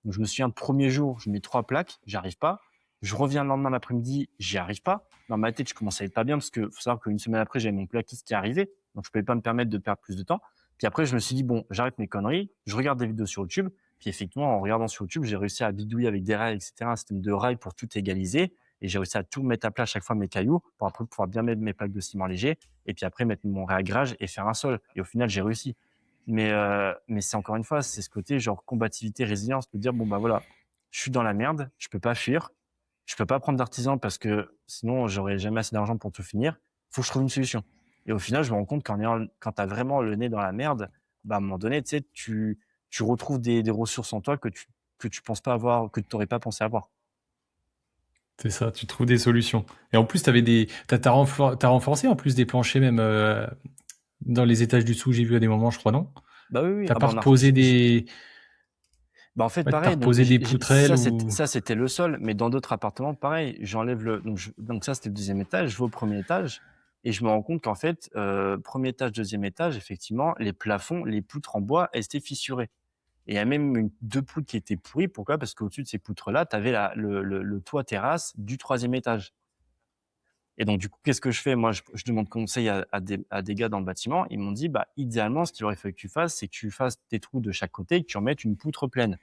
Donc, je me souviens, le premier jour, je mets 3 plaques, j'arrive pas. Je reviens le lendemain l'après-midi, j'y arrive pas. Dans ma tête, je commence à être pas bien parce que faut savoir qu'une semaine après, j'avais mon plaquiste qui arrivait. Donc, je pouvais pas me permettre de perdre plus de temps. Puis après, je me suis dit, bon, j'arrête mes conneries, je regarde des vidéos sur YouTube. Puis effectivement, en regardant sur YouTube, j'ai réussi à bidouiller avec des rails, etc., un système de rails pour tout égaliser. Et j'ai réussi à tout mettre à plat à chaque fois mes cailloux pour après pouvoir bien mettre mes plaques de ciment léger et puis après mettre mon réagrage et faire un sol. Et au final, j'ai réussi. Mais c'est encore une fois, c'est ce côté genre combativité, résilience, de dire bon bah voilà, je suis dans la merde, je peux pas fuir, je peux pas prendre d'artisan parce que sinon j'aurais jamais assez d'argent pour tout finir. Faut que je trouve une solution. Et au final, je me rends compte quand t'as vraiment le nez dans la merde, bah à un moment donné, tu sais, tu retrouves des ressources en toi que tu penses pas avoir, que tu n'aurais pas pensé avoir. C'est ça, tu trouves des solutions. Et en plus, t'as renforcé en plus des planchers même dans les étages du dessous, j'ai vu à des moments, je crois, non? Bah oui, oui. T'as Ah pas bah reposé des, bah en fait ouais, t'as pareil. Donc reposé des poutrelles ou... ça c'était le sol, mais dans d'autres appartements pareil. J'enlève le donc ça c'était le deuxième étage. Je vais au premier étage et je me rends compte qu'en fait premier étage, deuxième étage, effectivement les plafonds, les poutres en bois, elles étaient fissurées. Et il y a même deux poutres qui étaient pourries. Pourquoi? Parce qu'au-dessus de ces poutres-là, tu avais le toit terrasse du troisième étage. Et donc, du coup, qu'est-ce que je fais? Moi, je demande conseil à des gars dans le bâtiment. Ils m'ont dit, bah, idéalement, ce qu'il aurait fallu que tu fasses, c'est que tu fasses tes trous de chaque côté et que tu en mettes une poutre pleine.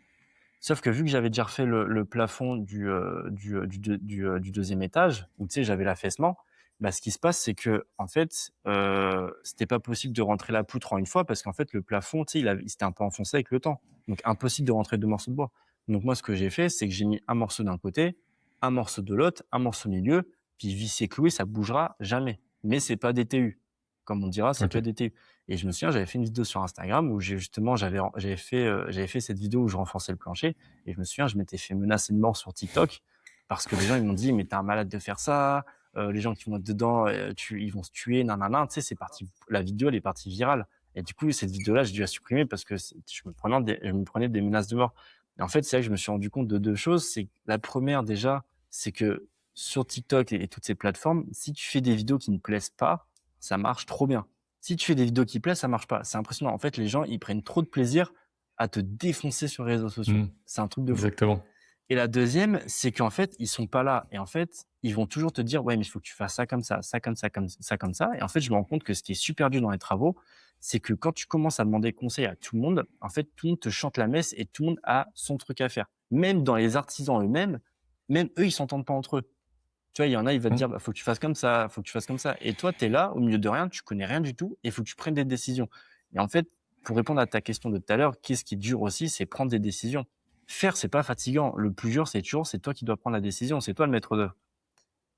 Sauf que vu que j'avais déjà refait le plafond du deuxième étage, où tu sais, j'avais l'affaissement, bah, ce qui se passe, c'est que en fait, c'était pas possible de rentrer la poutre en une fois parce qu'en fait, le plafond, tu sais, il s'était un peu enfoncé avec le temps. Donc impossible de rentrer 2 morceaux de bois. Donc moi, ce que j'ai fait, c'est que j'ai mis un morceau d'un côté, un morceau de l'autre, un morceau au milieu, puis vissé cloué, ça bougera jamais. Mais c'est pas des TU. Comme on dira, c'est pas OK. des TU. Et je me souviens, j'avais fait une vidéo sur Instagram où j'avais fait cette vidéo où je renforçais le plancher. Et je me souviens, je m'étais fait menacer de mort sur TikTok parce que les gens ils m'ont dit mais t'es un malade de faire ça. Les gens qui vont être dedans, ils vont se tuer, nanana. Tu sais, c'est parti. La vidéo elle est partie virale. Et du coup, cette vidéo-là, j'ai dû la supprimer parce que je me prenais des menaces de mort. Et en fait, c'est là que je me suis rendu compte de deux choses. C'est que la première déjà, c'est que sur TikTok et toutes ces plateformes, si tu fais des vidéos qui ne plaisent pas, ça marche trop bien. Si tu fais des vidéos qui plaisent, ça marche pas. C'est impressionnant. En fait, les gens, ils prennent trop de plaisir à te défoncer sur les réseaux sociaux. Mmh. C'est un truc de fou. Exactement. Et la deuxième, c'est qu'en fait, ils sont pas là. Et en fait, ils vont toujours te dire, ouais, mais il faut que tu fasses ça comme ça, ça comme ça, comme ça, comme ça. Et en fait, je me rends compte que ce qui est super dur dans les travaux, c'est que quand tu commences à demander conseil à tout le monde, en fait, tout le monde te chante la messe et tout le monde a son truc à faire. Même dans les artisans eux-mêmes, même eux, ils s'entendent pas entre eux. Tu vois, il y en a, il va te Mmh. dire, bah, faut que tu fasses comme ça, faut que tu fasses comme ça. Et toi, tu es là, au milieu de rien, tu connais rien du tout, et il faut que tu prennes des décisions. Et en fait, pour répondre à ta question de tout à l'heure, qu'est-ce qui est dur aussi, c'est prendre des décisions. Faire, c'est pas fatigant. Le plus dur, c'est toi qui dois prendre la décision, c'est toi le maître d'œuvre.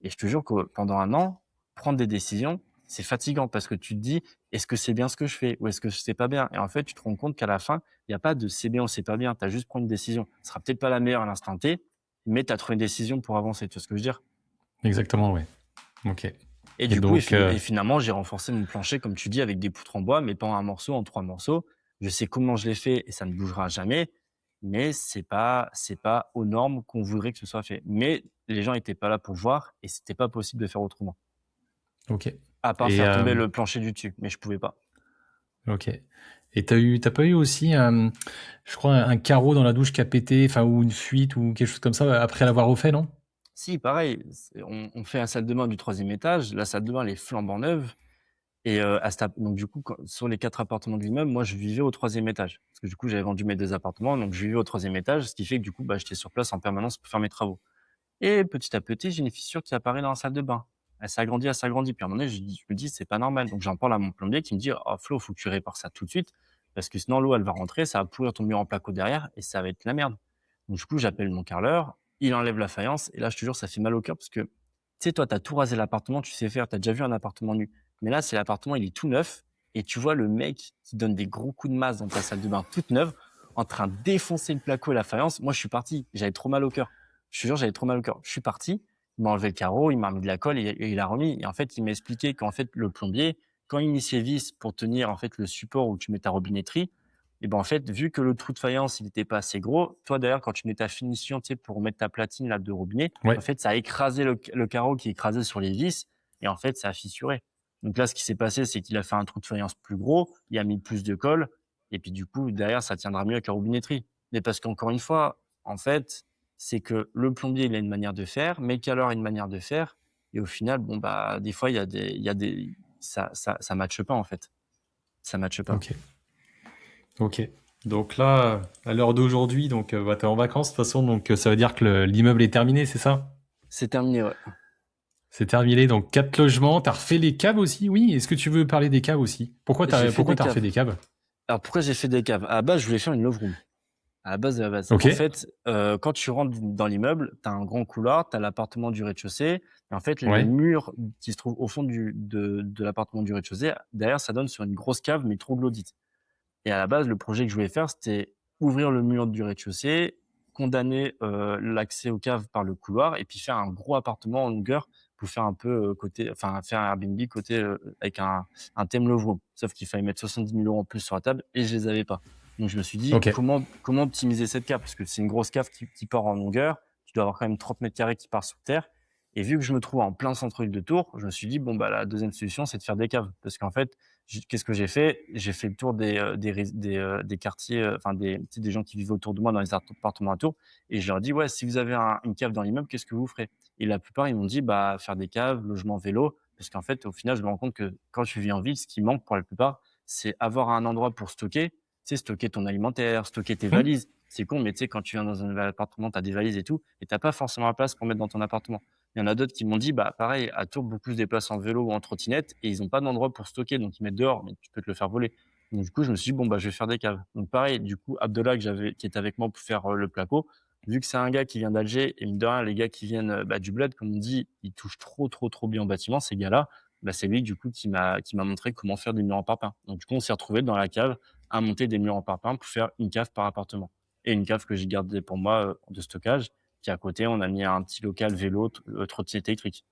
Et je te jure que pendant un an, prendre des décisions, c'est fatigant parce que tu te dis, est-ce que c'est bien ce que je fais ou est-ce que c'est pas bien? Et en fait, tu te rends compte qu'à la fin, il n'y a pas de c'est bien ou c'est pas bien. Tu as juste pris une décision. Ce sera peut-être pas la meilleure à l'instant T, mais tu as trouvé une décision pour avancer. Tu vois ce que je veux dire? Exactement, ouais. OK. Et Et du coup, donc finalement, j'ai renforcé mon plancher, comme tu dis, avec des poutres en bois, mais pas en un morceau, en 3 morceaux. Je sais comment je l'ai fait et ça ne bougera jamais, mais c'est pas aux normes qu'on voudrait que ce soit fait. Mais les gens étaient pas là pour voir et c'était pas possible de faire autrement. OK. À part Et faire tomber le plancher du dessus, mais je pouvais pas. OK. Et t'as pas eu aussi, je crois un carreau dans la douche qui a pété, enfin ou une fuite ou quelque chose comme ça après l'avoir refait, non? Si, pareil, on fait la salle de bain du troisième étage. La salle de bain, elle est flambant neuve. Et donc du coup, sur les 4 appartements de l'immeuble, moi, je vivais au troisième étage. Parce que du coup, j'avais vendu mes 2 appartements, donc je vivais au troisième étage, ce qui fait que du coup, bah, j'étais sur place en permanence pour faire mes travaux. Et petit à petit, j'ai une fissure qui apparaît dans la salle de bain. Elle s'agrandit, elle s'agrandit. Puis à un moment donné, je me dis: «C'est pas normal». Donc j'en parle à mon plombier qui me dit: «Oh Flo, faut que tu répares ça tout de suite, parce que sinon l'eau, elle va rentrer, ça va pourrir ton mur en placo derrière et ça va être la merde». Donc du coup, j'appelle mon carreleur, il enlève la faïence et là, je te jure, ça fait mal au cœur parce que, tu sais, toi, tu as tout rasé l'appartement, tu sais faire, tu as déjà vu un appartement nu. Mais là, c'est l'appartement, il est tout neuf et tu vois le mec qui donne des gros coups de masse dans ta salle de bain toute neuve, en train de défoncer le placo et la faïence. Moi, je suis parti, j'avais trop mal au cœur. Je te jure, j'avais trop mal au cœur. Je suis parti, il m'a enlevé le carreau, il m'a mis de la colle et il a remis. Et en fait, il m'a expliqué qu'en fait, le plombier, quand il met ses vis pour tenir en fait le support où tu mets ta robinetterie, et ben en fait, vu que le trou de faïence, il n'était pas assez gros, toi d'ailleurs, quand tu mets ta finition, tu sais, pour mettre ta platine là de robinet, en Ouais. fait, ça a écrasé le carreau qui est écrasé sur les vis et en fait, ça a fissuré. Donc là, ce qui s'est passé, c'est qu'il a fait un trou de faïence plus gros, il a mis plus de colle et puis du coup, derrière, ça tiendra mieux avec la robinetterie. Mais parce qu'encore une fois, en fait, c'est que le plombier, il a une manière de faire, mais le caleur a une manière de faire. Et au final, bon, bah, des fois, ça matche pas, en fait. Ça matche pas. OK. OK. Donc là, à l'heure d'aujourd'hui, donc bah, tu en vacances de toute façon, donc ça veut dire que l'immeuble est terminé, c'est ça? C'est terminé, ouais. C'est terminé, donc 4 logements. T'as refait les caves aussi? Oui. Est-ce que tu veux parler des caves aussi? Pourquoi J'ai fait pourquoi des t'as refait caves. des caves? Alors, pourquoi j'ai fait des caves? À la base, je voulais faire une love room. À la base de la base. OK. En fait, quand tu rentres dans l'immeuble, tu as un grand couloir, tu as l'appartement du rez-de-chaussée. Et en fait, le Ouais. mur qui se trouve au fond de l'appartement du rez-de-chaussée, derrière, ça donne sur une grosse cave, mais troglodyte. Et à la base, le projet que je voulais faire, c'était ouvrir le mur du rez-de-chaussée, condamner l'accès aux caves par le couloir, et puis faire un gros appartement en longueur pour faire un peu faire un Airbnb côté avec un thème love room. Sauf qu'il fallait mettre 70 000 € en plus sur la table et je les avais pas. Donc je me suis dit OK. comment optimiser cette cave parce que c'est une grosse cave qui part en longueur. Tu dois avoir quand même 30 mètres carrés qui part sous terre. Et vu que je me trouve en plein centre-ville de Tours, je me suis dit, bon, bah, la deuxième solution, c'est de faire des caves. Parce qu'en fait, qu'est-ce que j'ai fait? J'ai fait le tour des quartiers, enfin, tu sais, des gens qui vivaient autour de moi dans les appartements à Tours. Et je leur ai dit, ouais, si vous avez une cave dans l'immeuble, qu'est-ce que vous ferez? Et la plupart, ils m'ont dit, bah, faire des caves, logement vélo. Parce qu'en fait, au final, je me rends compte que quand tu vis en ville, ce qui manque pour la plupart, c'est avoir un endroit pour stocker. Tu sais, stocker ton alimentaire, stocker tes Mmh. valises. C'est con, mais tu sais, quand tu viens dans un nouvel appartement, tu as des valises et tout, et t'as pas forcément la place pour mettre dans ton appartement. Il y en a d'autres qui m'ont dit, bah, pareil, à Tours, beaucoup se déplacent en vélo ou en trottinette et ils ont pas d'endroit pour stocker, donc ils mettent dehors, mais tu peux te le faire voler. Donc, du coup, je me suis dit, bon, bah, je vais faire des caves. Donc, pareil, du coup, Abdallah, qui est avec moi pour faire le placo, vu que c'est un gars qui vient d'Alger, et mine de rien, les gars qui viennent bah, du bled, comme on dit, ils touchent trop, trop, trop bien au bâtiment, ces gars-là, bah, c'est lui, du coup, qui m'a montré comment faire des murs en parpaing. Donc, du coup, on s'est retrouvé dans la cave à monter des murs en parpaing pour faire une cave par appartement. Et une cave que j'ai gardée pour moi de stockage. Puis à côté, on a mis un petit local vélo, trottinette électrique.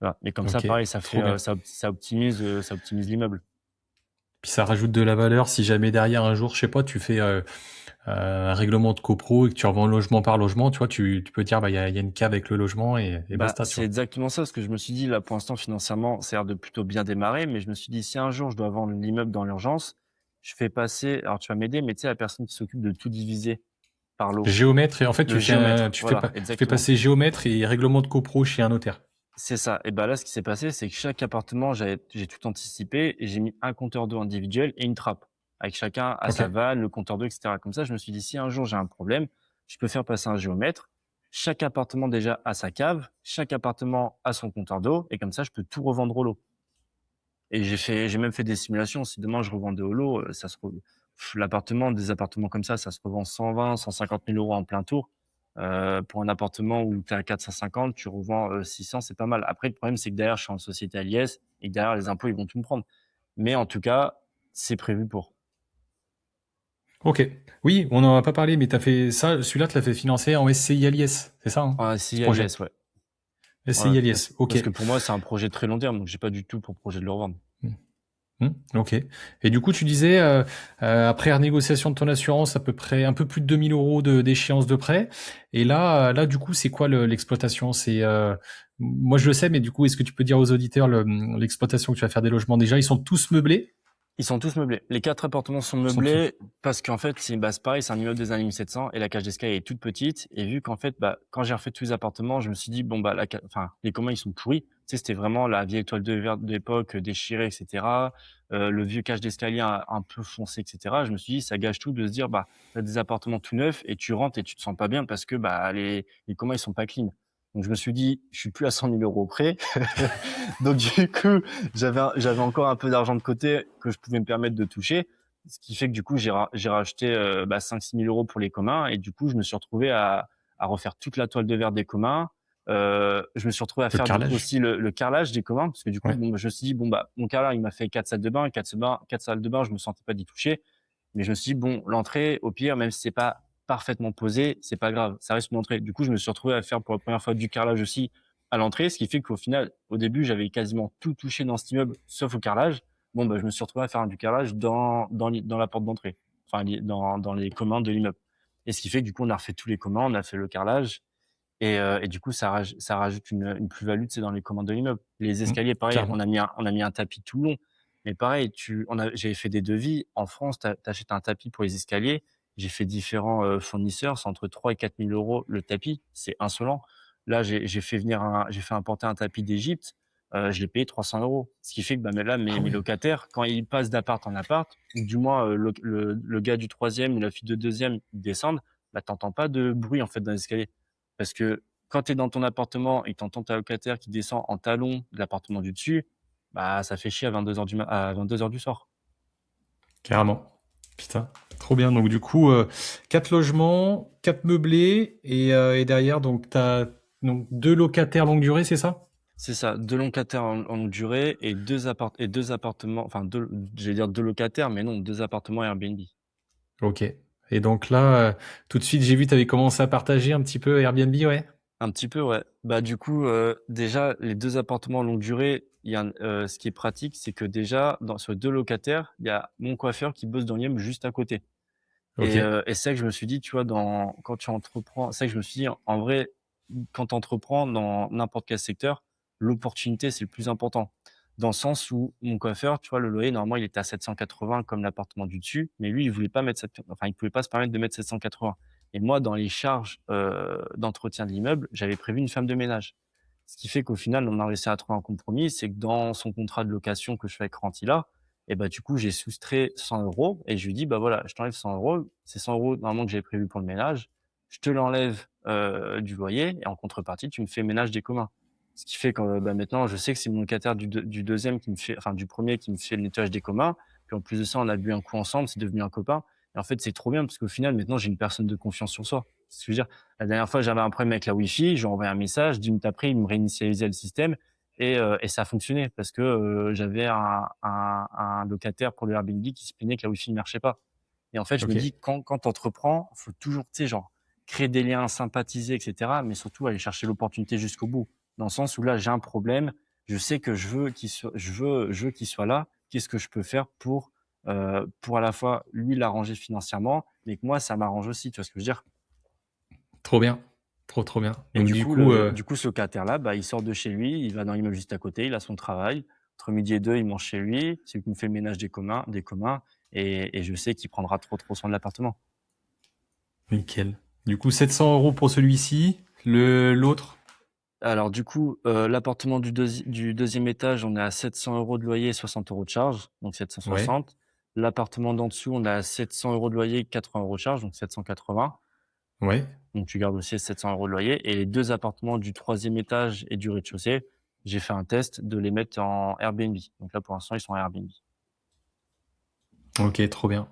Voilà. Et comme ça, OK, pareil, ça fait, trop bien. ça optimise l'immeuble. Puis ça rajoute de la valeur si jamais derrière un jour, je sais pas, tu fais, un règlement de copro et que tu revends logement par logement, tu vois, tu peux dire: «Bah, il y a une cave avec le logement et Bah, basta», tu c'est vois? exactement ça, parce que je me suis dit, là, pour l'instant, financièrement, ça a l'air de plutôt bien démarrer, mais je me suis dit, si un jour je dois vendre l'immeuble dans l'urgence, je fais passer, alors tu vas m'aider, mais tu sais, la personne qui s'occupe de tout diviser par lot, Géomètre et en fait, le géomètre, voilà, tu fais exactement. passer géomètre et règlement de copro chez un notaire. C'est ça. Et bah là, ce qui s'est passé, c'est que chaque appartement, j'ai tout anticipé et j'ai mis un compteur d'eau individuel et une trappe, avec chacun à sa OK. vanne, le compteur d'eau, et cetera. Comme ça, je me suis dit, si un jour j'ai un problème, je peux faire passer un géomètre. Chaque appartement déjà a sa cave, chaque appartement a son compteur d'eau, et comme ça, je peux tout revendre au lot. Et j'ai même fait des simulations. Si demain je revendais au lot, des appartements comme ça se revend 120, 150 000 euros en plein tour. Pour un appartement où tu es à 450, tu revends 600, c'est pas mal. Après, le problème, c'est que derrière, je suis en société à l'IS et que derrière, les impôts, ils vont tout me prendre. Mais en tout cas, c'est prévu pour. OK. Oui, on n'en a pas parlé, mais t'as fait ça, celui-là, tu l'as fait financer en SCI à l'IS, c'est ça, hein? Ah, Ce si, à projet? l'IS, ouais. Ouais, SCI à l'IS, parce OK. que pour moi, c'est un projet très long terme, donc j'ai pas du tout pour projet de le revendre. Mmh. Mmh, OK. Et du coup, tu disais, après renégociation de ton assurance, à peu près un peu plus de 2 000 € d'échéance de prêt. Et là, du coup, c'est quoi l'exploitation? C'est, moi, je le sais, mais du coup, est-ce que tu peux dire aux auditeurs l'exploitation que tu vas faire des logements déjà? Ils sont tous meublés? Ils sont tous meublés. Les 4 appartements sont Ils sont tous. meublés parce qu'en fait, c'est pareil, c'est un immeuble des années 1700 et la cage d'escalier est toute petite. Et vu qu'en fait, bah, quand j'ai refait tous les appartements, je me suis dit, bon, bah, enfin, les communs, ils sont pourris. Tu sais, c'était vraiment la vieille toile de verre de l'époque, déchirée, etc. Le vieux cage d'escalier un peu foncé, etc. Je me suis dit, ça gâche tout de se dire, bah, t'as des appartements tout neufs et tu rentres et tu te sens pas bien parce que, bah, les communs, ils sont pas clean. Donc, je me suis dit, je suis plus à 100 000 euros près. Donc, du coup, j'avais encore un peu d'argent de côté que je pouvais me permettre de toucher. Ce qui fait que du coup, j'ai racheté 5-6 000 euros pour les communs. Et du coup, je me suis retrouvé à refaire toute la toile de verre des communs. Je me suis retrouvé à Le faire du coup carrelage? aussi le carrelage des communs. Parce que du coup, Ouais. bon, je me suis dit, bon, bah, mon carrelage, il m'a fait 4 salles de bain, 4 salles de bain, je me sentais pas d'y toucher. Mais je me suis dit, bon, l'entrée, au pire, même si c'est pas parfaitement posé, c'est pas grave. Ça reste une entrée. Du coup, je me suis retrouvé à faire pour la première fois du carrelage aussi à l'entrée, ce qui fait qu'au final, au début, j'avais quasiment tout touché dans cet immeuble, sauf au carrelage. Bon, bah, je me suis retrouvé à faire du carrelage dans la porte d'entrée, enfin, dans les communs de l'immeuble. Et ce qui fait que du coup, on a refait tous les communs, on a fait le carrelage. Et du coup, ça rajoute une plus-value, tu sais, dans les communs de l'immeuble. Les Mmh, escaliers, pareil, carrément. on a mis un tapis tout long. Mais pareil, j'avais fait des devis. En France, t'achètes un tapis pour les escaliers. J'ai fait différents fournisseurs, c'est entre 3 et 4 000 euros le tapis. C'est insolent. Là, j'ai fait importer un tapis d'Égypte. Je l'ai payé 300 euros. Ce qui fait que, bah, mais là, Ah mes ouais. locataires, quand ils passent d'appart en appart, ou du moins, le gars du troisième ou la fille de deuxième, ils descendent, bah, t'entends pas de bruit, en fait, dans l'escalier. Parce que quand tu es dans ton appartement et que tu entends ta locataire qui descend en talons de l'appartement du dessus, bah, ça fait chier à 22 heures à 22 heures du soir. Carrément. Putain, trop bien. Donc du coup, 4 logements, 4 meublés et derrière, donc t'as donc 2 locataires longue durée, c'est ça? C'est ça, 2 locataires en longue durée et 2 appartements, enfin 2, j'allais dire 2 locataires, mais non, 2 appartements Airbnb. OK. Et donc là, tout de suite, j'ai vu, tu avais commencé à partager un petit peu Airbnb, ouais? Un petit peu, ouais. Bah, du coup, déjà, les 2 appartements longue durée, ce qui est pratique, c'est que déjà, sur les 2 locataires, il y a mon coiffeur qui bosse dans l'immeuble juste à côté. OK. Et c'est ça que je me suis dit, tu vois, quand tu entreprends, c'est ça que je me suis dit, en vrai, quand tu entreprends dans n'importe quel secteur, l'opportunité, c'est le plus important. Dans le sens où mon coiffeur, tu vois, le loyer, normalement, il était à 780 comme l'appartement du dessus, mais lui, il voulait pas mettre enfin, il pouvait pas se permettre de mettre 780. Et moi, dans les charges d'entretien de l'immeuble, j'avais prévu une femme de ménage. Ce qui fait qu'au final, on a réussi à trouver un compromis, c'est que dans son contrat de location que je fais avec Rentila, et bah, du coup, j'ai soustrait 100 euros et je lui dis, bah voilà, je t'enlève 100 euros. C'est 100 euros normalement que j'avais prévu pour le ménage. Je te l'enlève du loyer et en contrepartie, tu me fais ménage des communs. Ce qui fait que bah, maintenant, je sais que c'est mon locataire du deuxième qui me fait, enfin du premier qui me fait le nettoyage des communs. Puis en plus de ça, on a bu un coup ensemble, c'est devenu un copain. Et en fait, c'est trop bien parce qu'au final, maintenant, j'ai une personne de confiance sur soi. C'est ce que je veux dire. La dernière fois, j'avais un problème avec la Wi-Fi, je lui ai envoyé un message, 10 minutes après, il me réinitialisait le système et ça a fonctionné parce que j'avais un locataire pour le Airbnb qui se plaignait que la Wi-Fi ne marchait pas. Et en fait, je me Ok. dis, quand tu entreprends, faut toujours, tu sais, genre, créer des liens, sympathiser, etc. Mais surtout, aller chercher l'opportunité jusqu'au bout. Dans le sens où là, j'ai un problème, je sais que je veux qu'il soit là. Qu'est-ce que je peux faire pour à la fois lui l'arranger financièrement, mais que moi, ça m'arrange aussi. Tu vois ce que je veux dire? Trop bien. Trop bien. Et Donc du coup, du coup, ce locataire-là, bah, il sort de chez lui, il va dans l'immeuble juste à côté, il a son travail. Entre midi et deux, il mange chez lui. C'est lui qui me fait le ménage des communs. Et je sais qu'il prendra trop soin de l'appartement. nickel. Du coup, 700 euros pour celui-ci. L'autre. Alors du coup, l'appartement du deuxième étage, on est à 700 euros de loyer, 60 euros de charge, donc Ouais. 760. L'appartement d'en dessous, on est à 700 euros de loyer, 80 euros de charge, donc 780. Ouais. Donc tu gardes aussi 700 euros de loyer. Et les deux appartements du troisième étage et du rez-de-chaussée, j'ai fait un test de les mettre en Airbnb. Donc là, pour l'instant, ils sont en Airbnb. Ok, trop bien.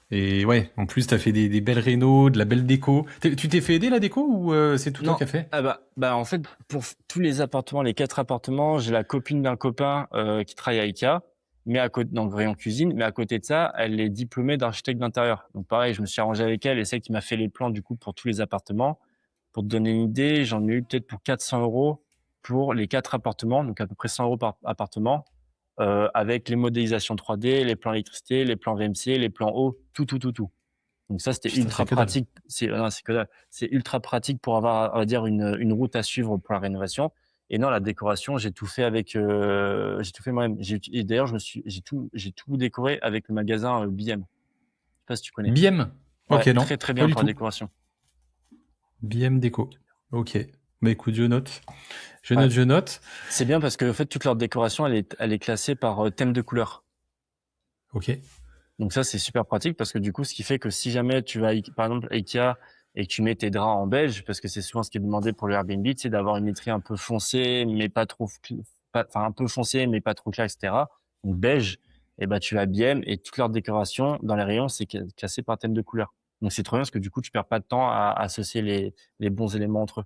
Et ouais, en plus, t'as fait des belles rénos, de la belle déco. Tu t'es fait aider la déco ou c'est tout toi Non, qui as fait? ah bah en fait, pour tous les appartements, les 4 appartements, j'ai la copine d'un copain qui travaille à IKEA, mais à côté, dans le rayon cuisine, mais à côté de ça, elle est diplômée d'architecte d'intérieur. Donc pareil, je me suis arrangé avec elle et c'est elle qui m'a fait les plans du coup pour tous les appartements. Pour te donner une idée, j'en ai eu peut-être pour 400 euros pour les 4 appartements, donc à peu près 100 euros par appartement, avec les modélisations 3D, les plans électricité, les plans VMC, les plans eau, tout. Donc ça, c'était Putain, c'est ultra que dalle. pratique. Non, c'est que dalle. C'est ultra pratique pour avoir, on va dire, une route à suivre pour la rénovation. Et non, la décoration, j'ai tout fait avec, j'ai tout fait moi-même. Et d'ailleurs, j'ai tout décoré avec le magasin BM. Je sais pas si tu connais. BM. Ok, Ouais, non, très pas bien du pour la tout. décoration. BM déco. Ok. Bah écoute, je note. Je Ouais. note, je note. C'est bien parce que, en fait, toute leur décoration, elle est classée par thème de couleur. Ok. Donc ça, c'est super pratique parce que du coup, ce qui fait que si jamais tu vas, par exemple, à Ikea et que tu mets tes draps en beige, parce que c'est souvent ce qui est demandé pour le Airbnb, tu sais, d'avoir une literie un peu foncée, mais pas trop, enfin, un peu foncée, mais pas trop clair, etc. Donc beige, et ben, tu vas bien et toute leur décoration dans les rayons, c'est classé par thème de couleur. Donc c'est trop bien parce que du coup, tu perds pas de temps à associer les bons éléments entre eux.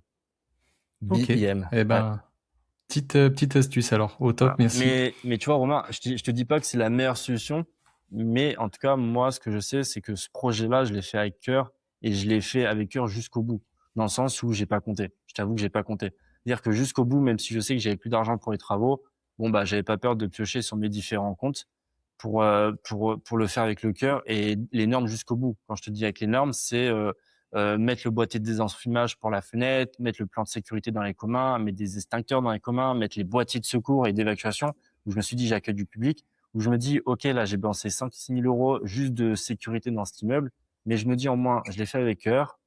Ok. BIM. Eh Ouais. ben, petite astuce alors. Au top, Voilà. merci. Mais tu vois, Romain, je te dis pas que c'est la meilleure solution, mais en tout cas, moi, ce que je sais, c'est que ce projet-là, je l'ai fait avec cœur et je l'ai fait avec cœur jusqu'au bout, dans le sens où j'ai pas compté. Je t'avoue que j'ai pas compté. C'est-à-dire que jusqu'au bout, même si je sais que j'avais plus d'argent pour les travaux, bon, bah, j'avais pas peur de piocher sur mes différents comptes pour le faire avec le cœur et les normes jusqu'au bout. Quand je te dis avec les normes, c'est, mettre le boîtier de désenfumage pour la fenêtre, mettre le plan de sécurité dans les communs, mettre des extincteurs dans les communs, mettre les boîtiers de secours et d'évacuation, où je me suis dit j'accueille du public, où je me dis ok là j'ai balancé 5 6 000 euros juste de sécurité dans cet immeuble, mais je me dis au moins je l'ai fait avec cœur,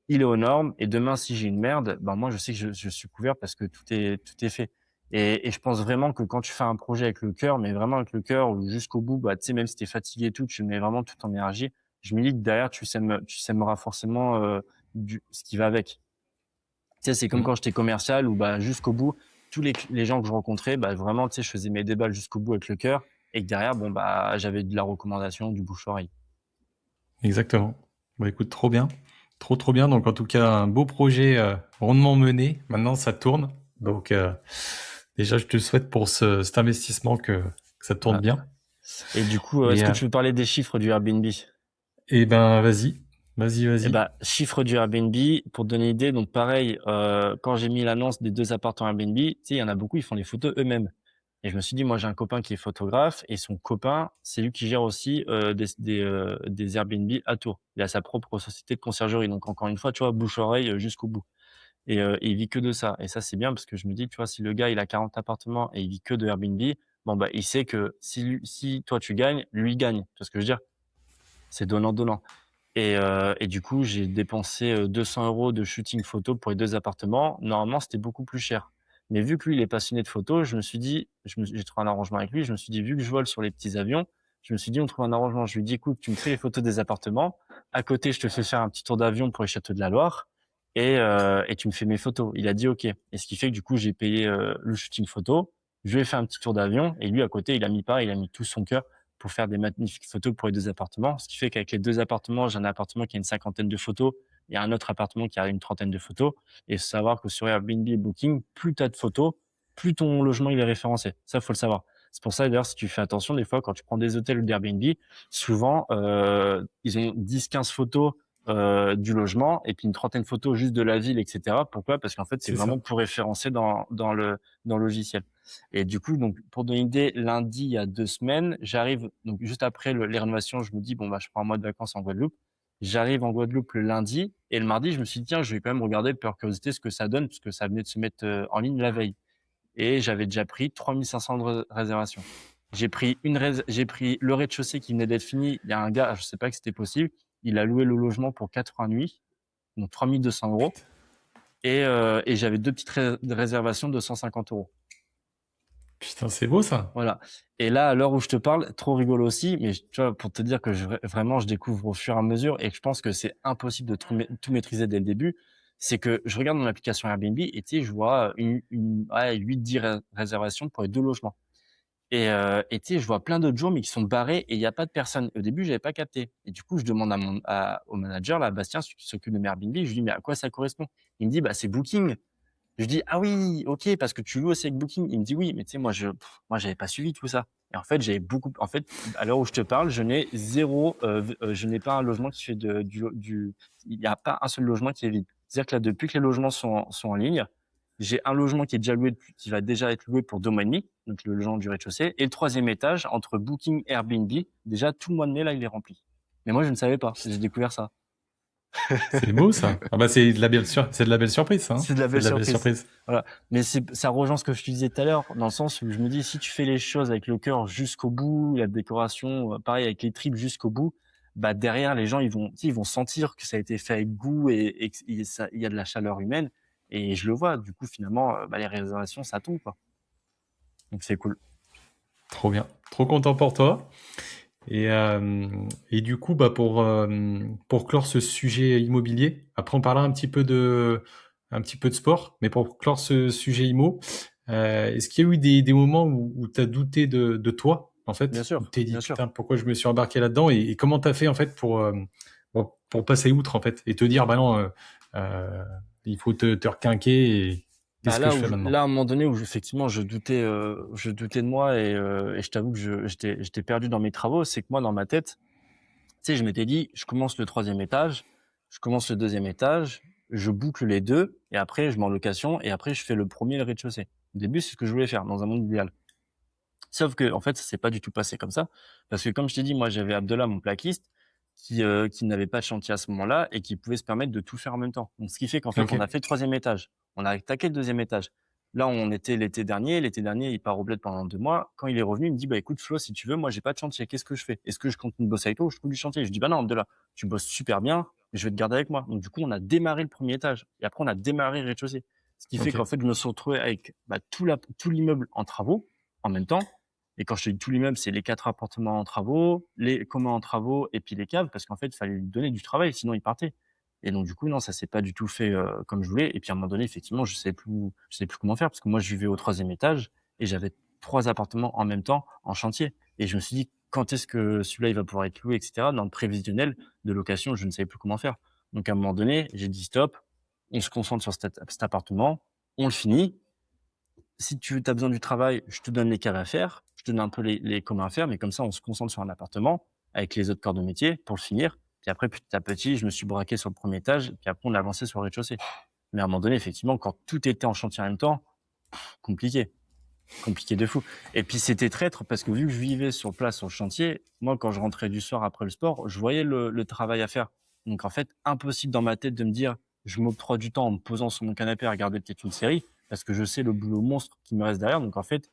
il est aux normes et demain si j'ai une merde, ben moi je sais que je suis couvert parce que tout est fait. Et je pense vraiment que quand tu fais un projet avec le cœur, mais vraiment avec le cœur ou jusqu'au bout, bah tu sais même si t'es fatigué et tout, tu mets vraiment toute ton énergie, je me dis que derrière, tu sèmeras forcément ce qui va avec. Tu sais, c'est comme Mm. quand j'étais commercial où bah, jusqu'au bout, tous les gens que je rencontrais, bah, vraiment, tu sais, je faisais mes débats jusqu'au bout avec le cœur et que derrière, bon, bah, j'avais de la recommandation, du bouche-oreille. Exactement. Bah écoute, trop bien. Trop bien. Donc en tout cas, un beau projet rondement mené. Maintenant, ça tourne. Donc déjà, je te souhaite pour cet investissement que ça tourne Voilà. bien. Et du coup, Et, est-ce que tu veux parler des chiffres du Airbnb? et ben, vas-y. Vas-y, Eh vas-y. ben, chiffre du Airbnb, pour te donner une idée, donc pareil, quand j'ai mis l'annonce des 2 appartements Airbnb, tu sais, il y en a beaucoup, ils font les photos eux-mêmes. Et je me suis dit, moi, j'ai un copain qui est photographe et son copain, c'est lui qui gère aussi des Airbnb à Tours. Il a sa propre société de conciergerie. Donc, encore une fois, tu vois, bouche-oreille jusqu'au bout. et il vit que de ça. Et ça, c'est bien parce que je me dis, tu vois, si le gars, il a 40 appartements et il vit que de Airbnb, bon, bah, il sait que si toi tu gagnes, lui il gagne. Tu vois ce que je veux dire? C'est donnant-donnant. Et du coup, j'ai dépensé 200 € de shooting photo pour les 2 appartements. Normalement, c'était beaucoup plus cher. Mais vu que lui, il est passionné de photos, je me suis dit j'ai trouvé un arrangement avec lui. Je me suis dit: «Vu que je vole sur les petits avions», je me suis dit: «On trouve un arrangement». Je lui ai dit: «Écoute, tu me fais les photos des appartements. À côté, je te fais faire un petit tour d'avion pour les châteaux de la Loire et tu me fais mes photos». Il a dit: «OK». Et ce qui fait que du coup, j'ai payé, le shooting photo. Je lui ai fait un petit tour d'avion et lui, à côté, il a mis tout son cœur pour faire des magnifiques photos pour les 2 appartements. Ce qui fait qu'avec les 2 appartements, j'ai un appartement qui a une cinquantaine de photos et un autre appartement qui a une trentaine de photos. Et faut savoir que sur Airbnb et Booking, plus tu as de photos, plus ton logement il est référencé. Ça, faut le savoir. C'est pour ça d'ailleurs, si tu fais attention, des fois, quand tu prends des hôtels ou d'Airbnb, souvent, ils ont 10-15 photos du logement et puis une trentaine de photos juste de la ville, etc. Pourquoi? Parce qu'en fait, c'est C'est vraiment ça. pour référencer dans le logiciel. Et du coup, donc, pour donner une idée, lundi, il y a 2 semaines, j'arrive, donc, juste après les rénovations, je me dis, bon, bah, je prends un mois de vacances en Guadeloupe. J'arrive en Guadeloupe le lundi et le mardi, je me suis dit, tiens, je vais quand même regarder par curiosité ce que ça donne, puisque ça venait de se mettre en ligne la veille. Et j'avais déjà pris 3500 de réservations. J'ai pris le rez-de-chaussée qui venait d'être fini. Il y a un gars, je sais pas que c'était possible. Il a loué le logement pour 80 nuits, donc 3200 € Putain. et j'avais 2 petites réservations de 150 €. Putain, c'est beau ça. Voilà. Et là, à l'heure où je te parle, trop rigolo aussi, mais tu vois, pour te dire que vraiment, je découvre au fur et à mesure et que je pense que c'est impossible de tout maîtriser dès le début. C'est que je regarde mon application Airbnb et tu sais, je vois ouais, 8-10 réservations pour les 2 logements. Et tu sais, je vois plein d'autres jours, mais qui sont barrés et il n'y a pas de personne. Au début, j'avais pas capté. Et du coup, je demande au manager, là, Bastien, celui qui s'occupe de mes Airbnb, je lui dis, mais à quoi ça correspond? Il me dit, bah, c'est Booking. Je dis: «Ah oui, OK, parce que tu loues aussi avec Booking». Il me dit: «Oui», mais tu sais, moi, j'avais pas suivi tout ça. Et en fait, à l'heure où je te parle, je n'ai zéro, je n'ai pas un logement qui fait il y a pas un seul logement qui est vide. C'est-à-dire que là, depuis que les logements sont en ligne, j'ai un logement qui va déjà être loué pour 2 mois et demi, donc le logement du rez-de-chaussée et le troisième étage entre Booking et Airbnb, déjà tout le mois de mai, là, il est rempli. Mais moi, je ne savais pas. J'ai découvert ça. C'est beau ça. Ah bah c'est de la belle surprise, ça, hein. C'est de la C'est belle de la belle surprise. surprise. Voilà. Mais ça rejoint ce que je te disais tout à l'heure, dans le sens où je me dis, si tu fais les choses avec le cœur jusqu'au bout, la décoration, pareil avec les tripes jusqu'au bout, bah derrière les gens ils vont sentir que ça a été fait avec goût et il y a de la chaleur humaine. Et je le vois. Du coup, finalement, bah, les réservations ça tombe quoi. Donc c'est cool. Trop bien. Trop content pour toi. Et du coup, bah pour clore ce sujet immobilier, après on parlera un petit peu de sport, mais pour clore ce sujet immo, est-ce qu'il y a eu des moments où tu as douté de toi, en Bien fait, où sûr, tu t'es dit bien sûr. putain, pourquoi je me suis embarqué là-dedans et comment tu as fait en fait pour passer outre en fait et te dire bah non, euh, il faut te requinquer et Bah qu'est-ce que je fais maintenant? là à un moment donné où effectivement je doutais de moi et je t'avoue que j'étais perdu dans mes travaux, c'est que moi dans ma tête, tu sais, je m'étais dit, je commence le troisième étage, je commence le deuxième étage, je boucle les deux, et après, je mets en location, et après, je fais le premier et le rez-de-chaussée. Au début, c'est ce que je voulais faire dans un monde idéal. Sauf que, en fait, ça s'est pas du tout passé comme ça. Parce que, comme je t'ai dit, moi, j'avais Abdallah, mon plaquiste, qui n'avait pas de chantier à ce moment-là et qui pouvait se permettre de tout faire en même temps. Donc, ce qui fait qu'en fait, Ok, on a fait le troisième étage. On a attaqué le deuxième étage. Là, on était l'été dernier. L'été dernier, il part au bled pendant 2 mois. Quand il est revenu, il me dit, bah, écoute, Flo, si tu veux, moi, j'ai pas de chantier. Qu'est-ce que je fais? Est-ce que je continue de bosser avec toi ou je trouve du chantier? Je dis, bah non, Abdallah, tu bosses super bien. Je vais te garder avec moi. Donc, du coup, on a démarré le premier étage et après, on a démarré le rez-de-chaussée. Ce qui fait ok, qu'en fait, je me suis retrouvé avec bah, tout l'immeuble en travaux en même temps. Et quand je te dis tout l'immeuble, c'est les 4 appartements en travaux, les communs en travaux et puis les caves parce qu'en fait, il fallait lui donner du travail, sinon il partait. Et donc du coup, non, ça s'est pas du tout fait comme je voulais. Et puis à un moment donné, effectivement, je sais plus comment faire parce que moi, je vivais au troisième étage et j'avais 3 appartements en même temps en chantier. Et je me suis dit, quand est-ce que celui-là il va pouvoir être loué, etc. Dans le prévisionnel de location, je ne savais plus comment faire. Donc à un moment donné, j'ai dit stop, on se concentre sur cet appartement, on le finit. Si tu as besoin du travail, je te donne les caves à faire, je te donne un peu les communs à faire, mais comme ça, on se concentre sur un appartement avec les autres corps de métier pour le finir. Puis après, petit à petit, je me suis braqué sur le premier étage, puis après, on a avancé sur le rez-de-chaussée. Mais à un moment donné, effectivement, quand tout était en chantier en même temps, compliqué, compliqué de fou. Et puis c'était traître parce que vu que je vivais sur place sur le chantier, moi, quand je rentrais du soir après le sport, je voyais le travail à faire. Donc en fait, impossible dans ma tête de me dire, je m'octroie du temps en me posant sur mon canapé à regarder peut-être une série parce que je sais le boulot monstre qui me reste derrière. Donc en fait,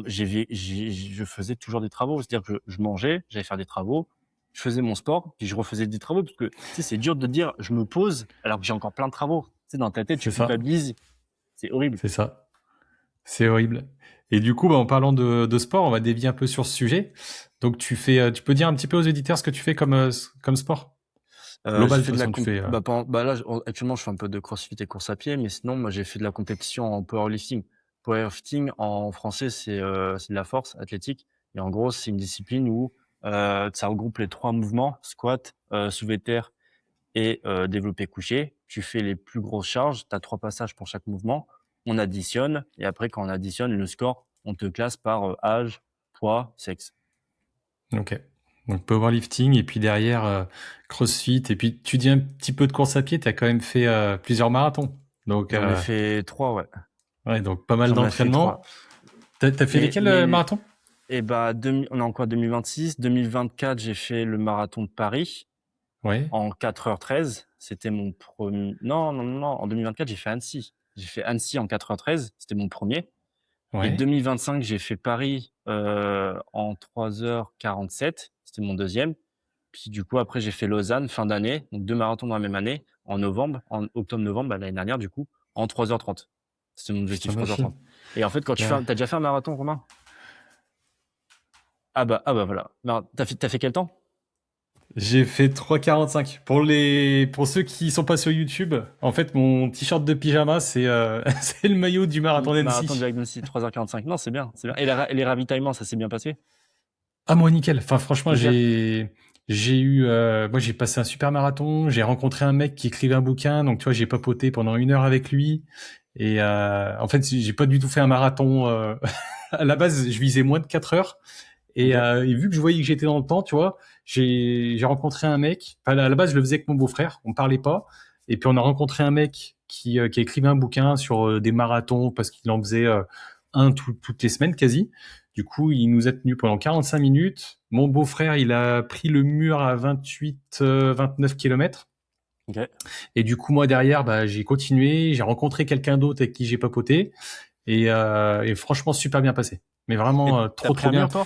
je faisais toujours des travaux. C'est-à-dire que je mangeais, j'allais faire des travaux, je faisais mon sport, puis je refaisais des travaux parce que, tu sais, c'est dur de dire je me pose alors que j'ai encore plein de travaux. Tu sais, dans ta tête, tu C'est ça, culpabilises. C'est horrible. c'est ça. C'est horrible. Et du coup, bah, en parlant de sport, on va dévier un peu sur ce sujet. Donc, tu peux dire un petit peu aux éditeurs ce que tu fais comme sport J'ai global, de fait toute de la façon, tu fais. là, actuellement, je fais un peu de crossfit et course à pied, mais sinon, moi, j'ai fait de la compétition en powerlifting. Powerlifting, en français, c'est de la force athlétique. Et en gros, c'est une discipline où ça regroupe les 3 mouvements, squat, soulevé de terre et développé couché. Tu fais les plus grosses charges, tu as 3 passages pour chaque mouvement. On additionne et après, quand on additionne le score, on te classe par âge, poids, sexe. Ok. Donc, powerlifting, et puis derrière, CrossFit. Et puis, tu dis un petit peu de course à pied, tu as quand même fait plusieurs marathons. Donc, J'en ai fait 3, ouais. ouais, donc pas mal J'en ai fait d'entraînement. 3. T'as fait Mais, lesquels mais marathons? on est en quoi, 2026? 2024, j'ai fait le marathon de Paris Ouais, en 4h13. C'était mon premier. Non, non, non, non. En 2024, j'ai fait Annecy. J'ai fait Annecy en 4h13. C'était mon premier. Et ouais. 2025, j'ai fait Paris en 3h47. C'était mon deuxième. Puis du coup, après, j'ai fait Lausanne fin d'année. Donc 2 marathons dans la même année, en novembre, en octobre-novembre, bah, l'année dernière, du coup, en 3h30. C'était mon Putain, objectif, 3h30. machine. Et en fait, quand Ouais. t'as déjà fait un marathon, Romain? Ah bah voilà. Non, t'as fait quel temps? J'ai fait 3,45. Pour ceux qui sont pas sur YouTube, en fait, mon t-shirt de pyjama, c'est c'est le maillot du marathon Marathon d'Annecy. diagnostic 3h45. Non, c'est bien, c'est bien. Et les ravitaillements, ça s'est bien passé? Ah, moi, nickel. Enfin, franchement, Nickel. moi, j'ai passé un super marathon. J'ai rencontré un mec qui écrivait un bouquin. Donc, tu vois, j'ai papoté pendant 1 heure avec lui. Et, en fait, j'ai pas du tout fait un marathon, à la base, je visais moins de 4 heures. Ok. Et vu que je voyais que j'étais dans le temps, tu vois, j'ai rencontré un mec. Enfin, à la base, je le faisais avec mon beau-frère. On parlait pas. Et puis, on a rencontré un mec qui écrivait un bouquin sur des marathons parce qu'il en faisait toutes les semaines quasi. Du coup, il nous a tenus pendant 45 minutes. Mon beau-frère, il a pris le mur à 28, 29 kilomètres. Ok. Et du coup, moi, derrière, bah, j'ai continué. J'ai rencontré quelqu'un d'autre avec qui j'ai papoté. Et franchement, super bien passé. Mais Et vraiment, t'as trop, pris trop un mur, bien. toi?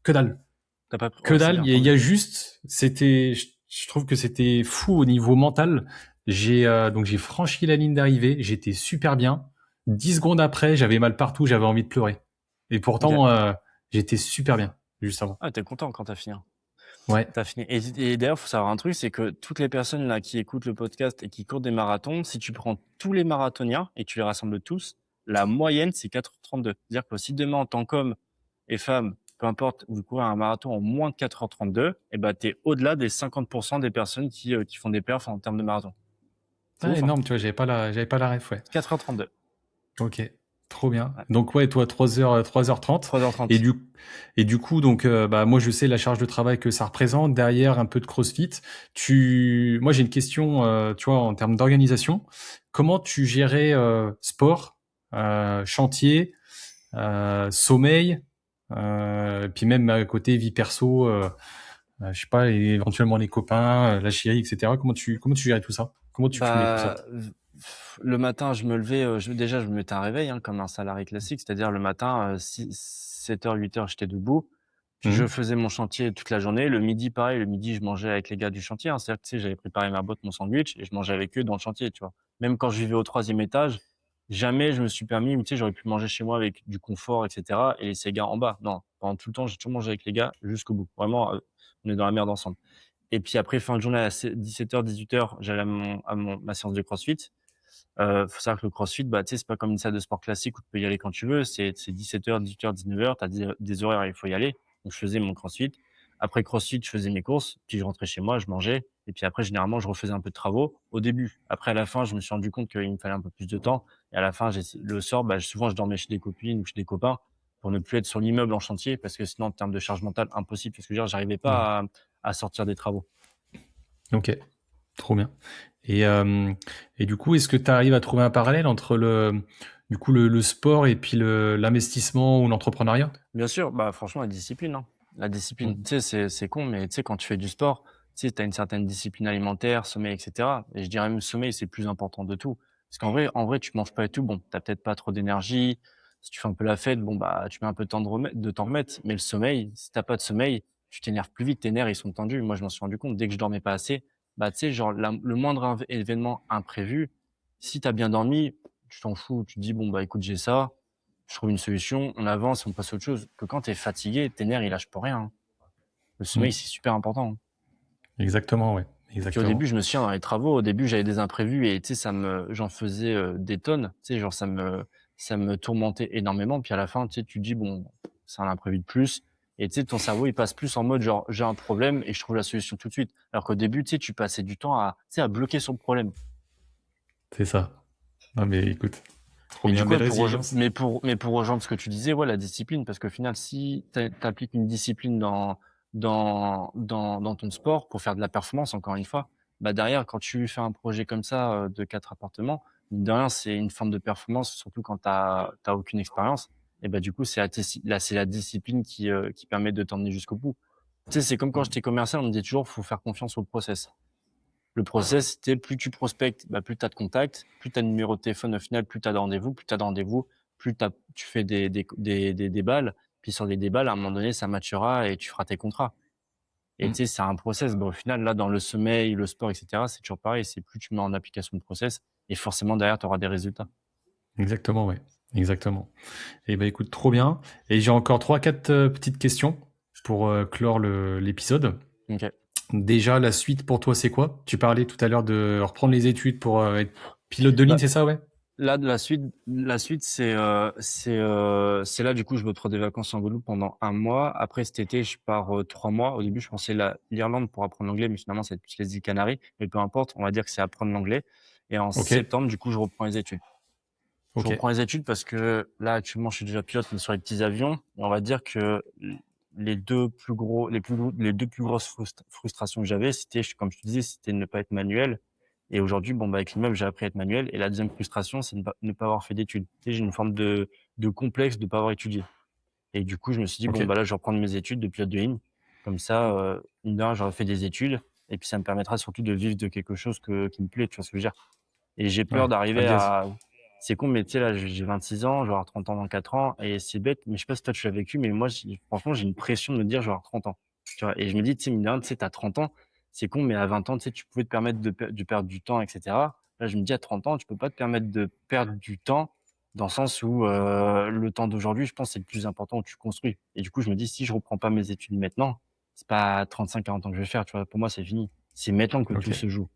Que dalle. T'as pas pris. Que Ouais, c'est dalle. bien, Il tant y mieux. a juste, je trouve que c'était fou au niveau mental. Donc j'ai franchi la ligne d'arrivée. J'étais super bien. 10 secondes après, j'avais mal partout. J'avais envie de pleurer. Et Ok. pourtant, j'étais super bien juste avant. Ah, t'es content quand t'as fini, hein. Ouais. T'as fini. Et d'ailleurs, faut savoir un truc, c'est que toutes les personnes là qui écoutent le podcast et qui courent des marathons, si tu prends tous les marathoniens et tu les rassembles tous, la moyenne, c'est 4h32. C'est-à-dire que si demain, en tant qu'homme et femme, peu importe, vous courez un marathon en moins de 4h32, et ben, t'es au-delà des 50% des personnes qui font des perfs en termes de marathon. C'est Ah, ouf, hein? énorme. Tu vois, j'avais pas la ref. Ouais. 4h32. Ok. Trop bien. Ouais. Donc ouais, toi 3h30. 3h30. Et du et du coup donc bah moi je sais la charge de travail que ça représente derrière un peu de CrossFit. Moi j'ai une question, tu vois, en termes d'organisation. Comment tu gérais sport, chantier, sommeil, puis même à côté vie perso, je sais pas, et éventuellement les copains, la chérie, etc. Comment tu gérais tout ça? Comment tu cumulais tout ça? Bah, le matin, je me levais, déjà, je me mettais un réveil, hein, comme un salarié classique, c'est-à-dire le matin, 7h, 8h, j'étais debout. Puis je Mhm. faisais mon chantier toute la journée. Le midi, pareil, le midi, je mangeais avec les gars du chantier, hein. C'est-à-dire que, tu sais, j'avais préparé ma boîte, mon sandwich, et je mangeais avec eux dans le chantier, tu vois. Même quand je vivais au 3e étage, jamais je me suis permis, tu sais, j'aurais pu manger chez moi avec du confort, etc., et laisser les gars en bas. Non, pendant tout le temps, j'ai toujours mangé avec les gars jusqu'au bout. Vraiment, on est dans la merde ensemble. Et puis après, fin de journée à 17h, 18h, j'allais ma séance de CrossFit. Faut savoir que le CrossFit, bah, tu sais, c'est pas comme une salle de sport classique où tu peux y aller quand tu veux. C'est 17h, 18h, 19h. T'as des horaires, il faut y aller. Donc, je faisais mon CrossFit. Après CrossFit, je faisais mes courses. Puis, je rentrais chez moi, je mangeais. Et puis après, généralement, je refaisais un peu de travaux au début. Après, à la fin, je me suis rendu compte qu'il me fallait un peu plus de temps. Et à la fin, le soir, bah, souvent, je dormais chez des copines ou chez des copains pour ne plus être sur l'immeuble en chantier parce que sinon, en termes de charge mentale, impossible. Parce que, je veux dire, j'arrivais Ouais. pas à sortir des travaux. Ok. Trop bien. Et, euh, et du coup, est-ce que tu arrives à trouver un parallèle entre le sport et puis l'investissement ou l'entrepreneuriat? Bien sûr, bah franchement, la discipline, hein. La discipline, Mhm. tu sais, c'est con, mais tu sais, quand tu fais du sport, sais, tu as une certaine discipline alimentaire, sommeil, etc. Et je dirais même sommeil, c'est le plus important de tout. Parce qu'en vrai, tu manges pas et tout, bon, t'as peut-être pas trop d'énergie. Si tu fais un peu la fête, bon, bah, tu mets un peu de temps de t'en remettre. Mais le sommeil, si t'as pas de sommeil, tu t'énerves plus vite, tes nerfs, ils sont tendus. Moi, je m'en suis rendu compte, dès que je dormais pas assez, bah, tu sais, genre, le moindre événement imprévu, si t'as bien dormi, tu t'en fous, tu te dis, bon, bah, écoute, j'ai ça, je trouve une solution, on avance, on passe à autre chose. Que quand t'es fatigué, tes nerfs, ils lâchent pour rien, hein. Le Mmh. sommeil, c'est super important, hein. Exactement, ouais, Puis au début, exactement. je me souviens dans les travaux, au début, j'avais des imprévus et tu sais, j'en faisais des tonnes. Tu sais, genre ça me tourmentait énormément. Puis à la fin, tu sais, tu te dis bon, c'est un imprévu de plus. Et tu sais, ton cerveau, il passe plus en mode genre j'ai un problème et je trouve la solution tout de suite. Alors qu'au début, tu sais, tu passais du temps tu sais, à bloquer sur le problème. C'est ça. Non, mais écoute, trop Mais du bien, coup, belle ouais, résilience. pour rejoindre ce que tu disais, ouais, la discipline, parce qu'au final, si tu appliques une discipline dans ton sport pour faire de la performance, encore une fois, bah derrière, quand tu fais un projet comme ça de 4 appartements, mine de rien, c'est une forme de performance, surtout quand t'as aucune expérience. Et bah du coup, c'est la discipline qui permet de t'emmener jusqu'au bout. Tu sais, c'est comme quand j'étais commercial, on me disait toujours, faut faire confiance au process. Le process, c'était plus tu prospectes, bah, plus tu as de contacts, plus tu as de numéro de téléphone au final, plus tu as de rendez-vous, plus tu as de rendez-vous, plus tu fais des balles. Puis sur les déballes, à un moment donné, ça matchera et tu feras tes contrats. Et Mmh. tu sais, c'est un process. Bah, au final, là, dans le sommeil, le sport, etc., c'est toujours pareil. C'est plus tu mets en application le process et forcément derrière, tu auras des résultats. Exactement, ouais, exactement. Et ben écoute, trop bien. Et j'ai encore trois, quatre petites questions pour clore l'épisode. Ok. Déjà, la suite pour toi, c'est quoi? Tu parlais tout à l'heure de reprendre les études pour être pilote de ligne, Bah, c'est ça, ouais? là, la suite, c'est là, du coup, je me prends des vacances en Guadeloupe pendant un mois. Après, cet été, je pars 3 mois. Au début, je pensais l'Irlande pour apprendre l'anglais, mais finalement, c'est plus les îles Canaries. Mais peu importe, on va dire que c'est apprendre l'anglais. Et en Ok, septembre, du coup, je reprends les études. Je ok, reprends les études parce que là, actuellement, je suis déjà pilote, mais sur les petits avions. Et on va dire que les deux plus grosses frustrations que j'avais, c'était, comme je te disais, c'était de ne pas être manuel. Et aujourd'hui, bon, bah, avec l'immeuble, j'ai appris à être manuel. Et la deuxième frustration, c'est de ne pas avoir fait d'études. Tu sais, j'ai une forme de complexe de ne pas avoir étudié. Et du coup, je me suis dit, ok, bon, bah là, je vais reprendre mes études de pilote de ligne. Comme ça, mine de rien, j'aurais fait des études. Et puis, ça me permettra surtout de vivre de quelque chose qui me plaît, tu vois ce que je veux dire. Et j'ai peur ouais, à d'arriver gaz. à, c'est con, mais tu sais, là, j'ai 26 ans, je vais avoir 30 ans dans 4 ans, et c'est bête, mais je sais pas si toi tu l'as vécu, mais moi, franchement, j'ai une pression de me dire, je vais avoir 30 ans. Tu vois, et je me dis, tu sais, mine de rien, tu sais, t'as 30 ans, c'est con, mais à 20 ans, tu sais, tu pouvais te permettre de perdre du temps, etc. Là, je me dis, à 30 ans, tu peux pas te permettre de perdre du temps, dans le sens où, le temps d'aujourd'hui, je pense, c'est le plus important où tu construis. Et du coup, je me dis, si je reprends pas mes études maintenant, c'est pas à 35, 40 ans que je vais faire, tu vois, pour moi, c'est fini. C'est maintenant que Ok, tout se joue.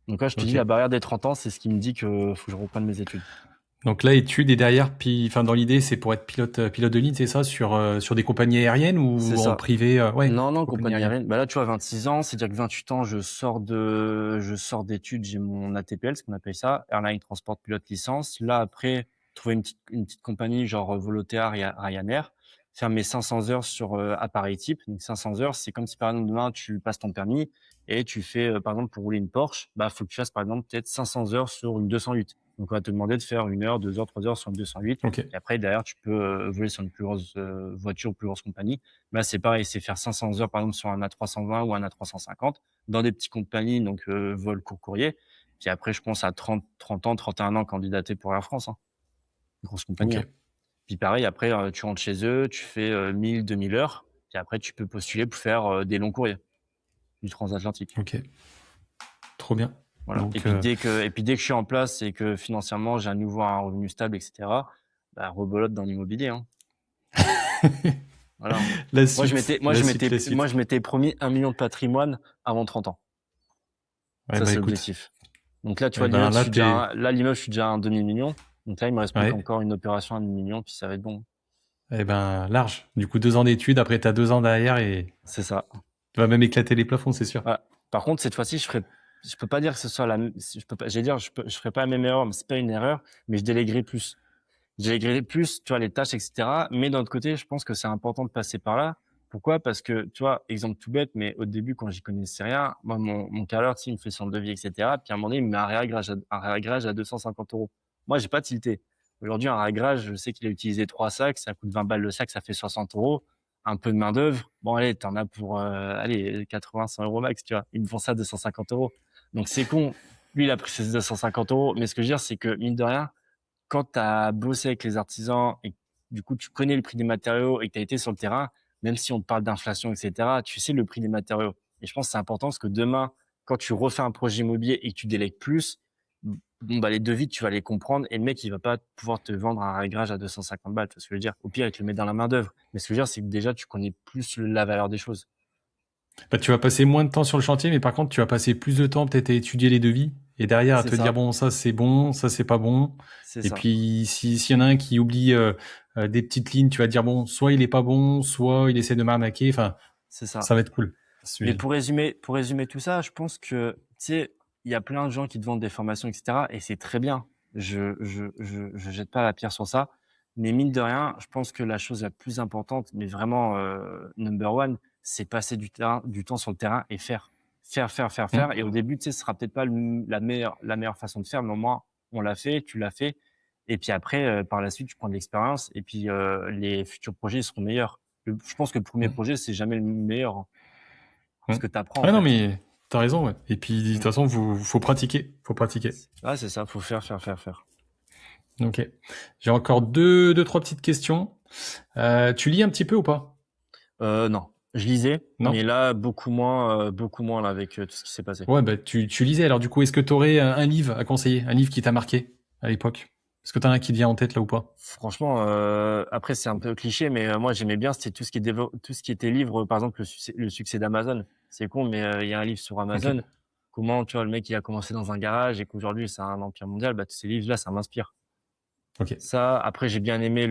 Donc là, je te dis, ok. la barrière des 30 ans, c'est ce qui me dit que faut que je reprenne mes études. Donc là, études et derrière, puis, enfin, dans l'idée, c'est pour être pilote de ligne, c'est ça, sur des compagnies aériennes C'est ou en ça. privé? Ouais, Non, non, compagnie compagnie aérienne. aérienne. Bah là, tu vois, 26 ans, c'est-à-dire que 28 ans, je sors d'études, j'ai mon ATPL, ce qu'on appelle ça, Airline Transport Pilote Licence. Là, après, trouver une petite compagnie, genre Volotea, Ryanair, faire mes 500 heures sur appareil type. Donc 500 heures, c'est comme si par exemple demain tu passes ton permis et tu fais, par exemple, pour rouler une Porsche, bah faut que tu fasses par exemple peut-être 500 heures sur une 208. Donc on va te demander de faire 1 heure, 2 heures, 3 heures sur une 208. Ok, Et après, derrière, tu peux voler sur une plus grosse voiture ou plus grosse compagnie. Là, c'est pareil, c'est faire 500 heures, par exemple, sur un A320 ou un A350 dans des petites compagnies, donc vol court courrier. Puis après, je pense à 30 ans, 31 ans candidaté pour Air France, hein. Grosse compagnie, ok, hein. Puis pareil, après, tu rentres chez eux, tu fais 1000, 2000 heures. Puis après, tu peux postuler pour faire des longs courriers, du transatlantique. ok. Trop bien. Voilà. Et Donc, puis dès que je suis en place et que financièrement j'ai à nouveau un revenu stable, etc., bah, rebolote dans l'immobilier, hein. Voilà, hein. la Moi, je suite, m'étais, moi, la je suite, m'étais, la moi, suite. je m'étais promis 1 million de patrimoine avant 30 ans. Ouais, Ça, bah c'est écoute. l'objectif. Donc là, tu vois, Eh ben là, l'immeuble, je suis déjà à un demi-million. Donc là, il me reste plus ouais. qu'encore une opération à 1 million, puis ça va être bon. Eh ben, large. Du coup, 2 ans d'études, après, t'as 2 ans derrière et C'est ça. tu vas même éclater les plafonds, c'est sûr. Voilà. Par contre, cette fois-ci, je peux pas dire que ce soit je peux pas, j'allais dire, je ferai pas la même erreur, mais c'est pas une erreur, mais je déléguerai plus. Je déléguerai plus, tu vois, les tâches, etc. Mais d'un autre côté, je pense que c'est important de passer par là. Pourquoi? Parce que, tu vois, exemple tout bête, mais au début, quand j'y connaissais rien, moi, mon caleur, tu sais, il me fait son devis, etc. Puis à un moment donné, il me met un réagrage à 250 euros. Moi, j'ai pas tilté. Aujourd'hui, un réagrage, je sais qu'il a utilisé 3 sacs, ça coûte 20 balles le sac, ça fait 60 euros. un peu de main-d'œuvre. Bon, allez, t'en as pour, allez, 80, 100 euros max, tu vois. Ils me font ça 250 euros. Donc, c'est con. Lui, il a pris ses 250 euros. Mais ce que je veux dire, c'est que, mine de rien, quand tu as bossé avec les artisans et du coup, tu connais le prix des matériaux et que tu as été sur le terrain, même si on te parle d'inflation, etc., tu sais le prix des matériaux. Et je pense que c'est important parce que demain, quand tu refais un projet immobilier et que tu délègues plus, bon, bah, les devis, tu vas les comprendre et le mec, il va pas pouvoir te vendre un réglage à 250 balles. Tu vois ce que je veux dire? Au pire, il te le met dans la main d'œuvre. Mais ce que je veux dire, c'est que déjà, tu connais plus la valeur des choses. Bah, tu vas passer moins de temps sur le chantier, mais par contre, tu vas passer plus de temps peut-être à étudier les devis et derrière à C'est te dire, ça. bon, ça c'est pas bon. C'est Et ça. puis, s'il y en a un qui oublie des petites lignes, tu vas te dire, bon, soit il est pas bon, soit il essaie de m'arnaquer. Enfin, C'est ça. ça va être cool. Mais Suivi. pour résumer tout ça, je pense que, tu sais, il y a plein de gens qui te vendent des formations, etc. Et c'est très bien. Je jette pas la pierre sur ça. Mais mine de rien, je pense que la chose la plus importante, mais vraiment, number one, c'est passer du temps sur le terrain et faire. Faire. Et au Hum. début, tu sais, ce sera peut-être pas la meilleure façon de faire, mais au moins, on l'a fait, tu l'as fait. Et puis après, par la suite, tu prends de l'expérience et puis, les futurs projets seront meilleurs. Je pense que le premier Hum. projet, c'est jamais le meilleur, hein. Parce Hum. que tu apprends, en Ah non, fait. mais t'as raison, ouais. Et puis, de toute Mmh. façon, faut pratiquer. Faut pratiquer. Ouais, c'est ça, faut faire. Ok. J'ai encore deux, trois petites questions. Tu lis un petit peu ou pas? Non, je lisais, mais Non? là, beaucoup moins là avec tout ce qui s'est passé. Ouais, bah, tu lisais. Alors, du coup, est-ce que tu aurais un livre à conseiller? Un livre qui t'a marqué à l'époque? Est-ce que t'as un qui te vient en tête là ou pas? Franchement, après c'est un peu cliché, mais moi j'aimais bien, c'était tout ce qui était livre, par exemple le succès d'Amazon. C'est con, mais il y a un livre sur Ok. Amazon. Comment, tu vois, le mec il a commencé dans un garage et qu'aujourd'hui c'est un empire mondial. Bah tous ces livres-là, ça m'inspire. Ok. Ça, après j'ai bien aimé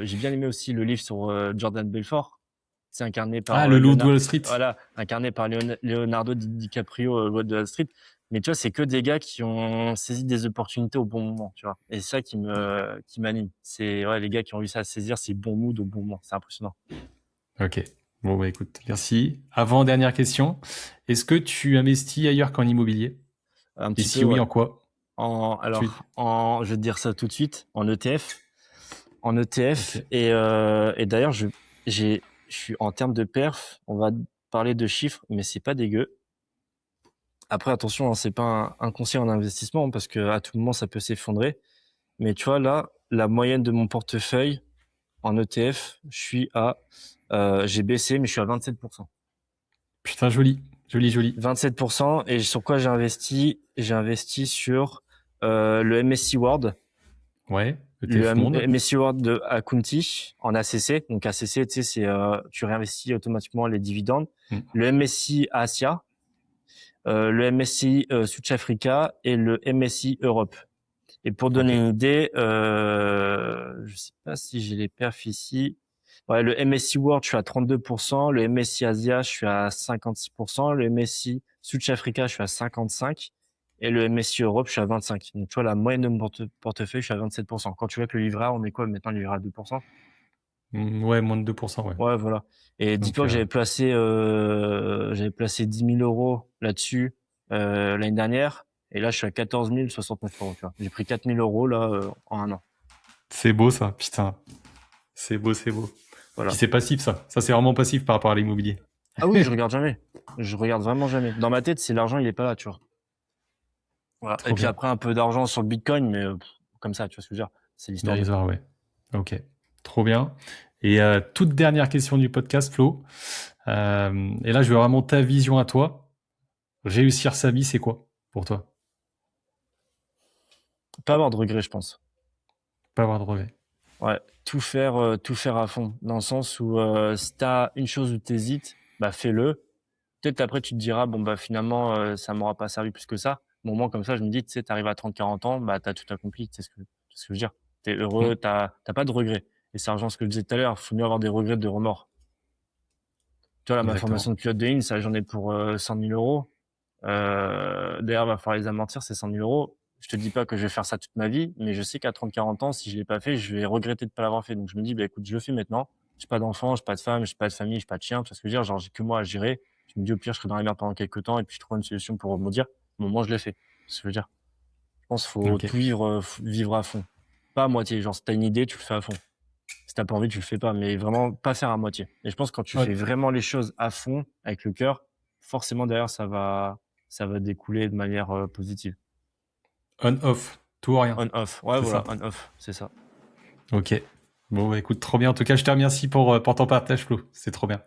j'ai bien aimé aussi le livre sur Jordan Belfort. C'est incarné Ah, par le loup de Wall Street. Incarné par Leonardo DiCaprio, Wolf de Wall Street. Mais tu vois, c'est que des gars qui ont saisi des opportunités au bon moment, tu vois. Et c'est ça qui m'anime. C'est ouais, les gars qui ont réussi à saisir ces bons moods au bon moment. C'est impressionnant. Ok. Bon, bah écoute, merci. Avant, dernière question. Est-ce que tu investis ailleurs qu'en immobilier? Un Et petit peu, si oui, ouais. en quoi? Tu... Je vais te dire ça tout de suite, en ETF. En Ok. ETF. Et d'ailleurs, je suis en termes de perf, on va parler de chiffres, mais c'est pas dégueu. Après, attention, hein, c'est pas un conseil en investissement parce que à tout moment ça peut s'effondrer. Mais tu vois là, la moyenne de mon portefeuille en ETF, j'ai baissé, mais je suis à 27%. Putain, joli. Joli, joli. 27%. Et sur quoi j'ai investi? J'ai investi sur le MSCI World, Ouais. le ETF Monde. MSCI World de Akunti en ACC. Donc ACC, tu sais, tu réinvestis automatiquement les dividendes. Hmm. Le MSCI Asia, le MSCI South Africa et le MSCI Europe. Et pour donner Ok. une idée, je sais pas si j'ai les perfs ici. Ouais, le MSCI World, je suis à 32%, le MSCI Asia, je suis à 56%, le MSCI Sud-Africa, je suis à 55%, et le MSCI Europe, je suis à 25%. Donc, tu vois, la moyenne de mon portefeuille, je suis à 27%. Quand tu vois que le livret A, on est quoi maintenant, le livret A à 2%? Ouais, moins de 2%, ouais. Ouais, voilà. Et Donc, dis-toi que j'avais placé 10 000 euros là-dessus, l'année dernière. Et là, je suis à 14 069 euros, tu vois. J'ai pris 4 000 euros, là, en un an. c'est beau ça. Putain. C'est beau, c'est beau. Puis Voilà. c'est passif ça. Ça, c'est vraiment passif par rapport à l'immobilier. Ah oui, je regarde jamais. Je regarde vraiment jamais. Dans ma tête, c'est l'argent, il est pas là, tu vois. Voilà. Et Trop puis bien. après, un peu d'argent sur le Bitcoin, mais comme ça, tu vois ce que je veux dire. C'est l'histoire de. Dérisoire, ouais. Ok. Trop bien. Et toute dernière question du podcast, Flo. Et là, je veux vraiment ta vision à toi. Réussir sa vie, c'est quoi pour toi? Pas avoir de regrets, je pense. Pas avoir de regrets. Ouais. Tout faire à fond. Dans le sens où, si t'as une chose où t'hésites, bah, fais-le. Peut-être après, tu te diras, bon, bah, finalement, ça m'aura pas servi plus que ça. Bon, moi, comme ça, je me dis, tu sais, t'arrives à 30, 40 ans, bah, t'as tout accompli. Tu sais ce que je veux dire. T'es Hmm. heureux, t'as pas de regrets. Et ça rejoint ce que je disais tout à l'heure. Faut mieux avoir des regrets que de remords. Tu vois, là, ma Exactement. formation de pilote de ligne, ça, j'en ai pour 100 000 euros. D'ailleurs, va falloir les amortir, ces 100 000 euros. Je te dis pas que je vais faire ça toute ma vie, mais je sais qu'à 30, 40 ans, si je l'ai pas fait, je vais regretter de pas l'avoir fait. Donc, je me dis, bah, écoute, je le fais maintenant. J'ai pas d'enfant, j'ai pas de femme, j'ai pas de famille, j'ai pas de chien. Tu vois ce que je veux dire? Genre, j'ai que moi à gérer. Je me dis, au pire, je serai dans la merde pendant quelques temps et puis je trouve une solution pour rebondir. Au moment, je l'ai fait. C'est ce que je veux dire. Je pense qu'il faut Ok. tout vivre, vivre à fond. Pas à moitié. Genre, si t'as une idée, tu le fais à fond. Si t'as pas envie, tu le fais pas, mais vraiment pas faire à moitié. Et je pense que quand tu Ouais. fais vraiment les choses à fond, avec le cœur, forcément derrière, ça va découler de manière positive. On-off, tout ou rien. On-off. Ouais, C'est voilà, ça. on-off, c'est ça. Ok. Bon, bah, écoute, trop bien. En tout cas, je te remercie pour ton partage, Flo. C'est trop bien.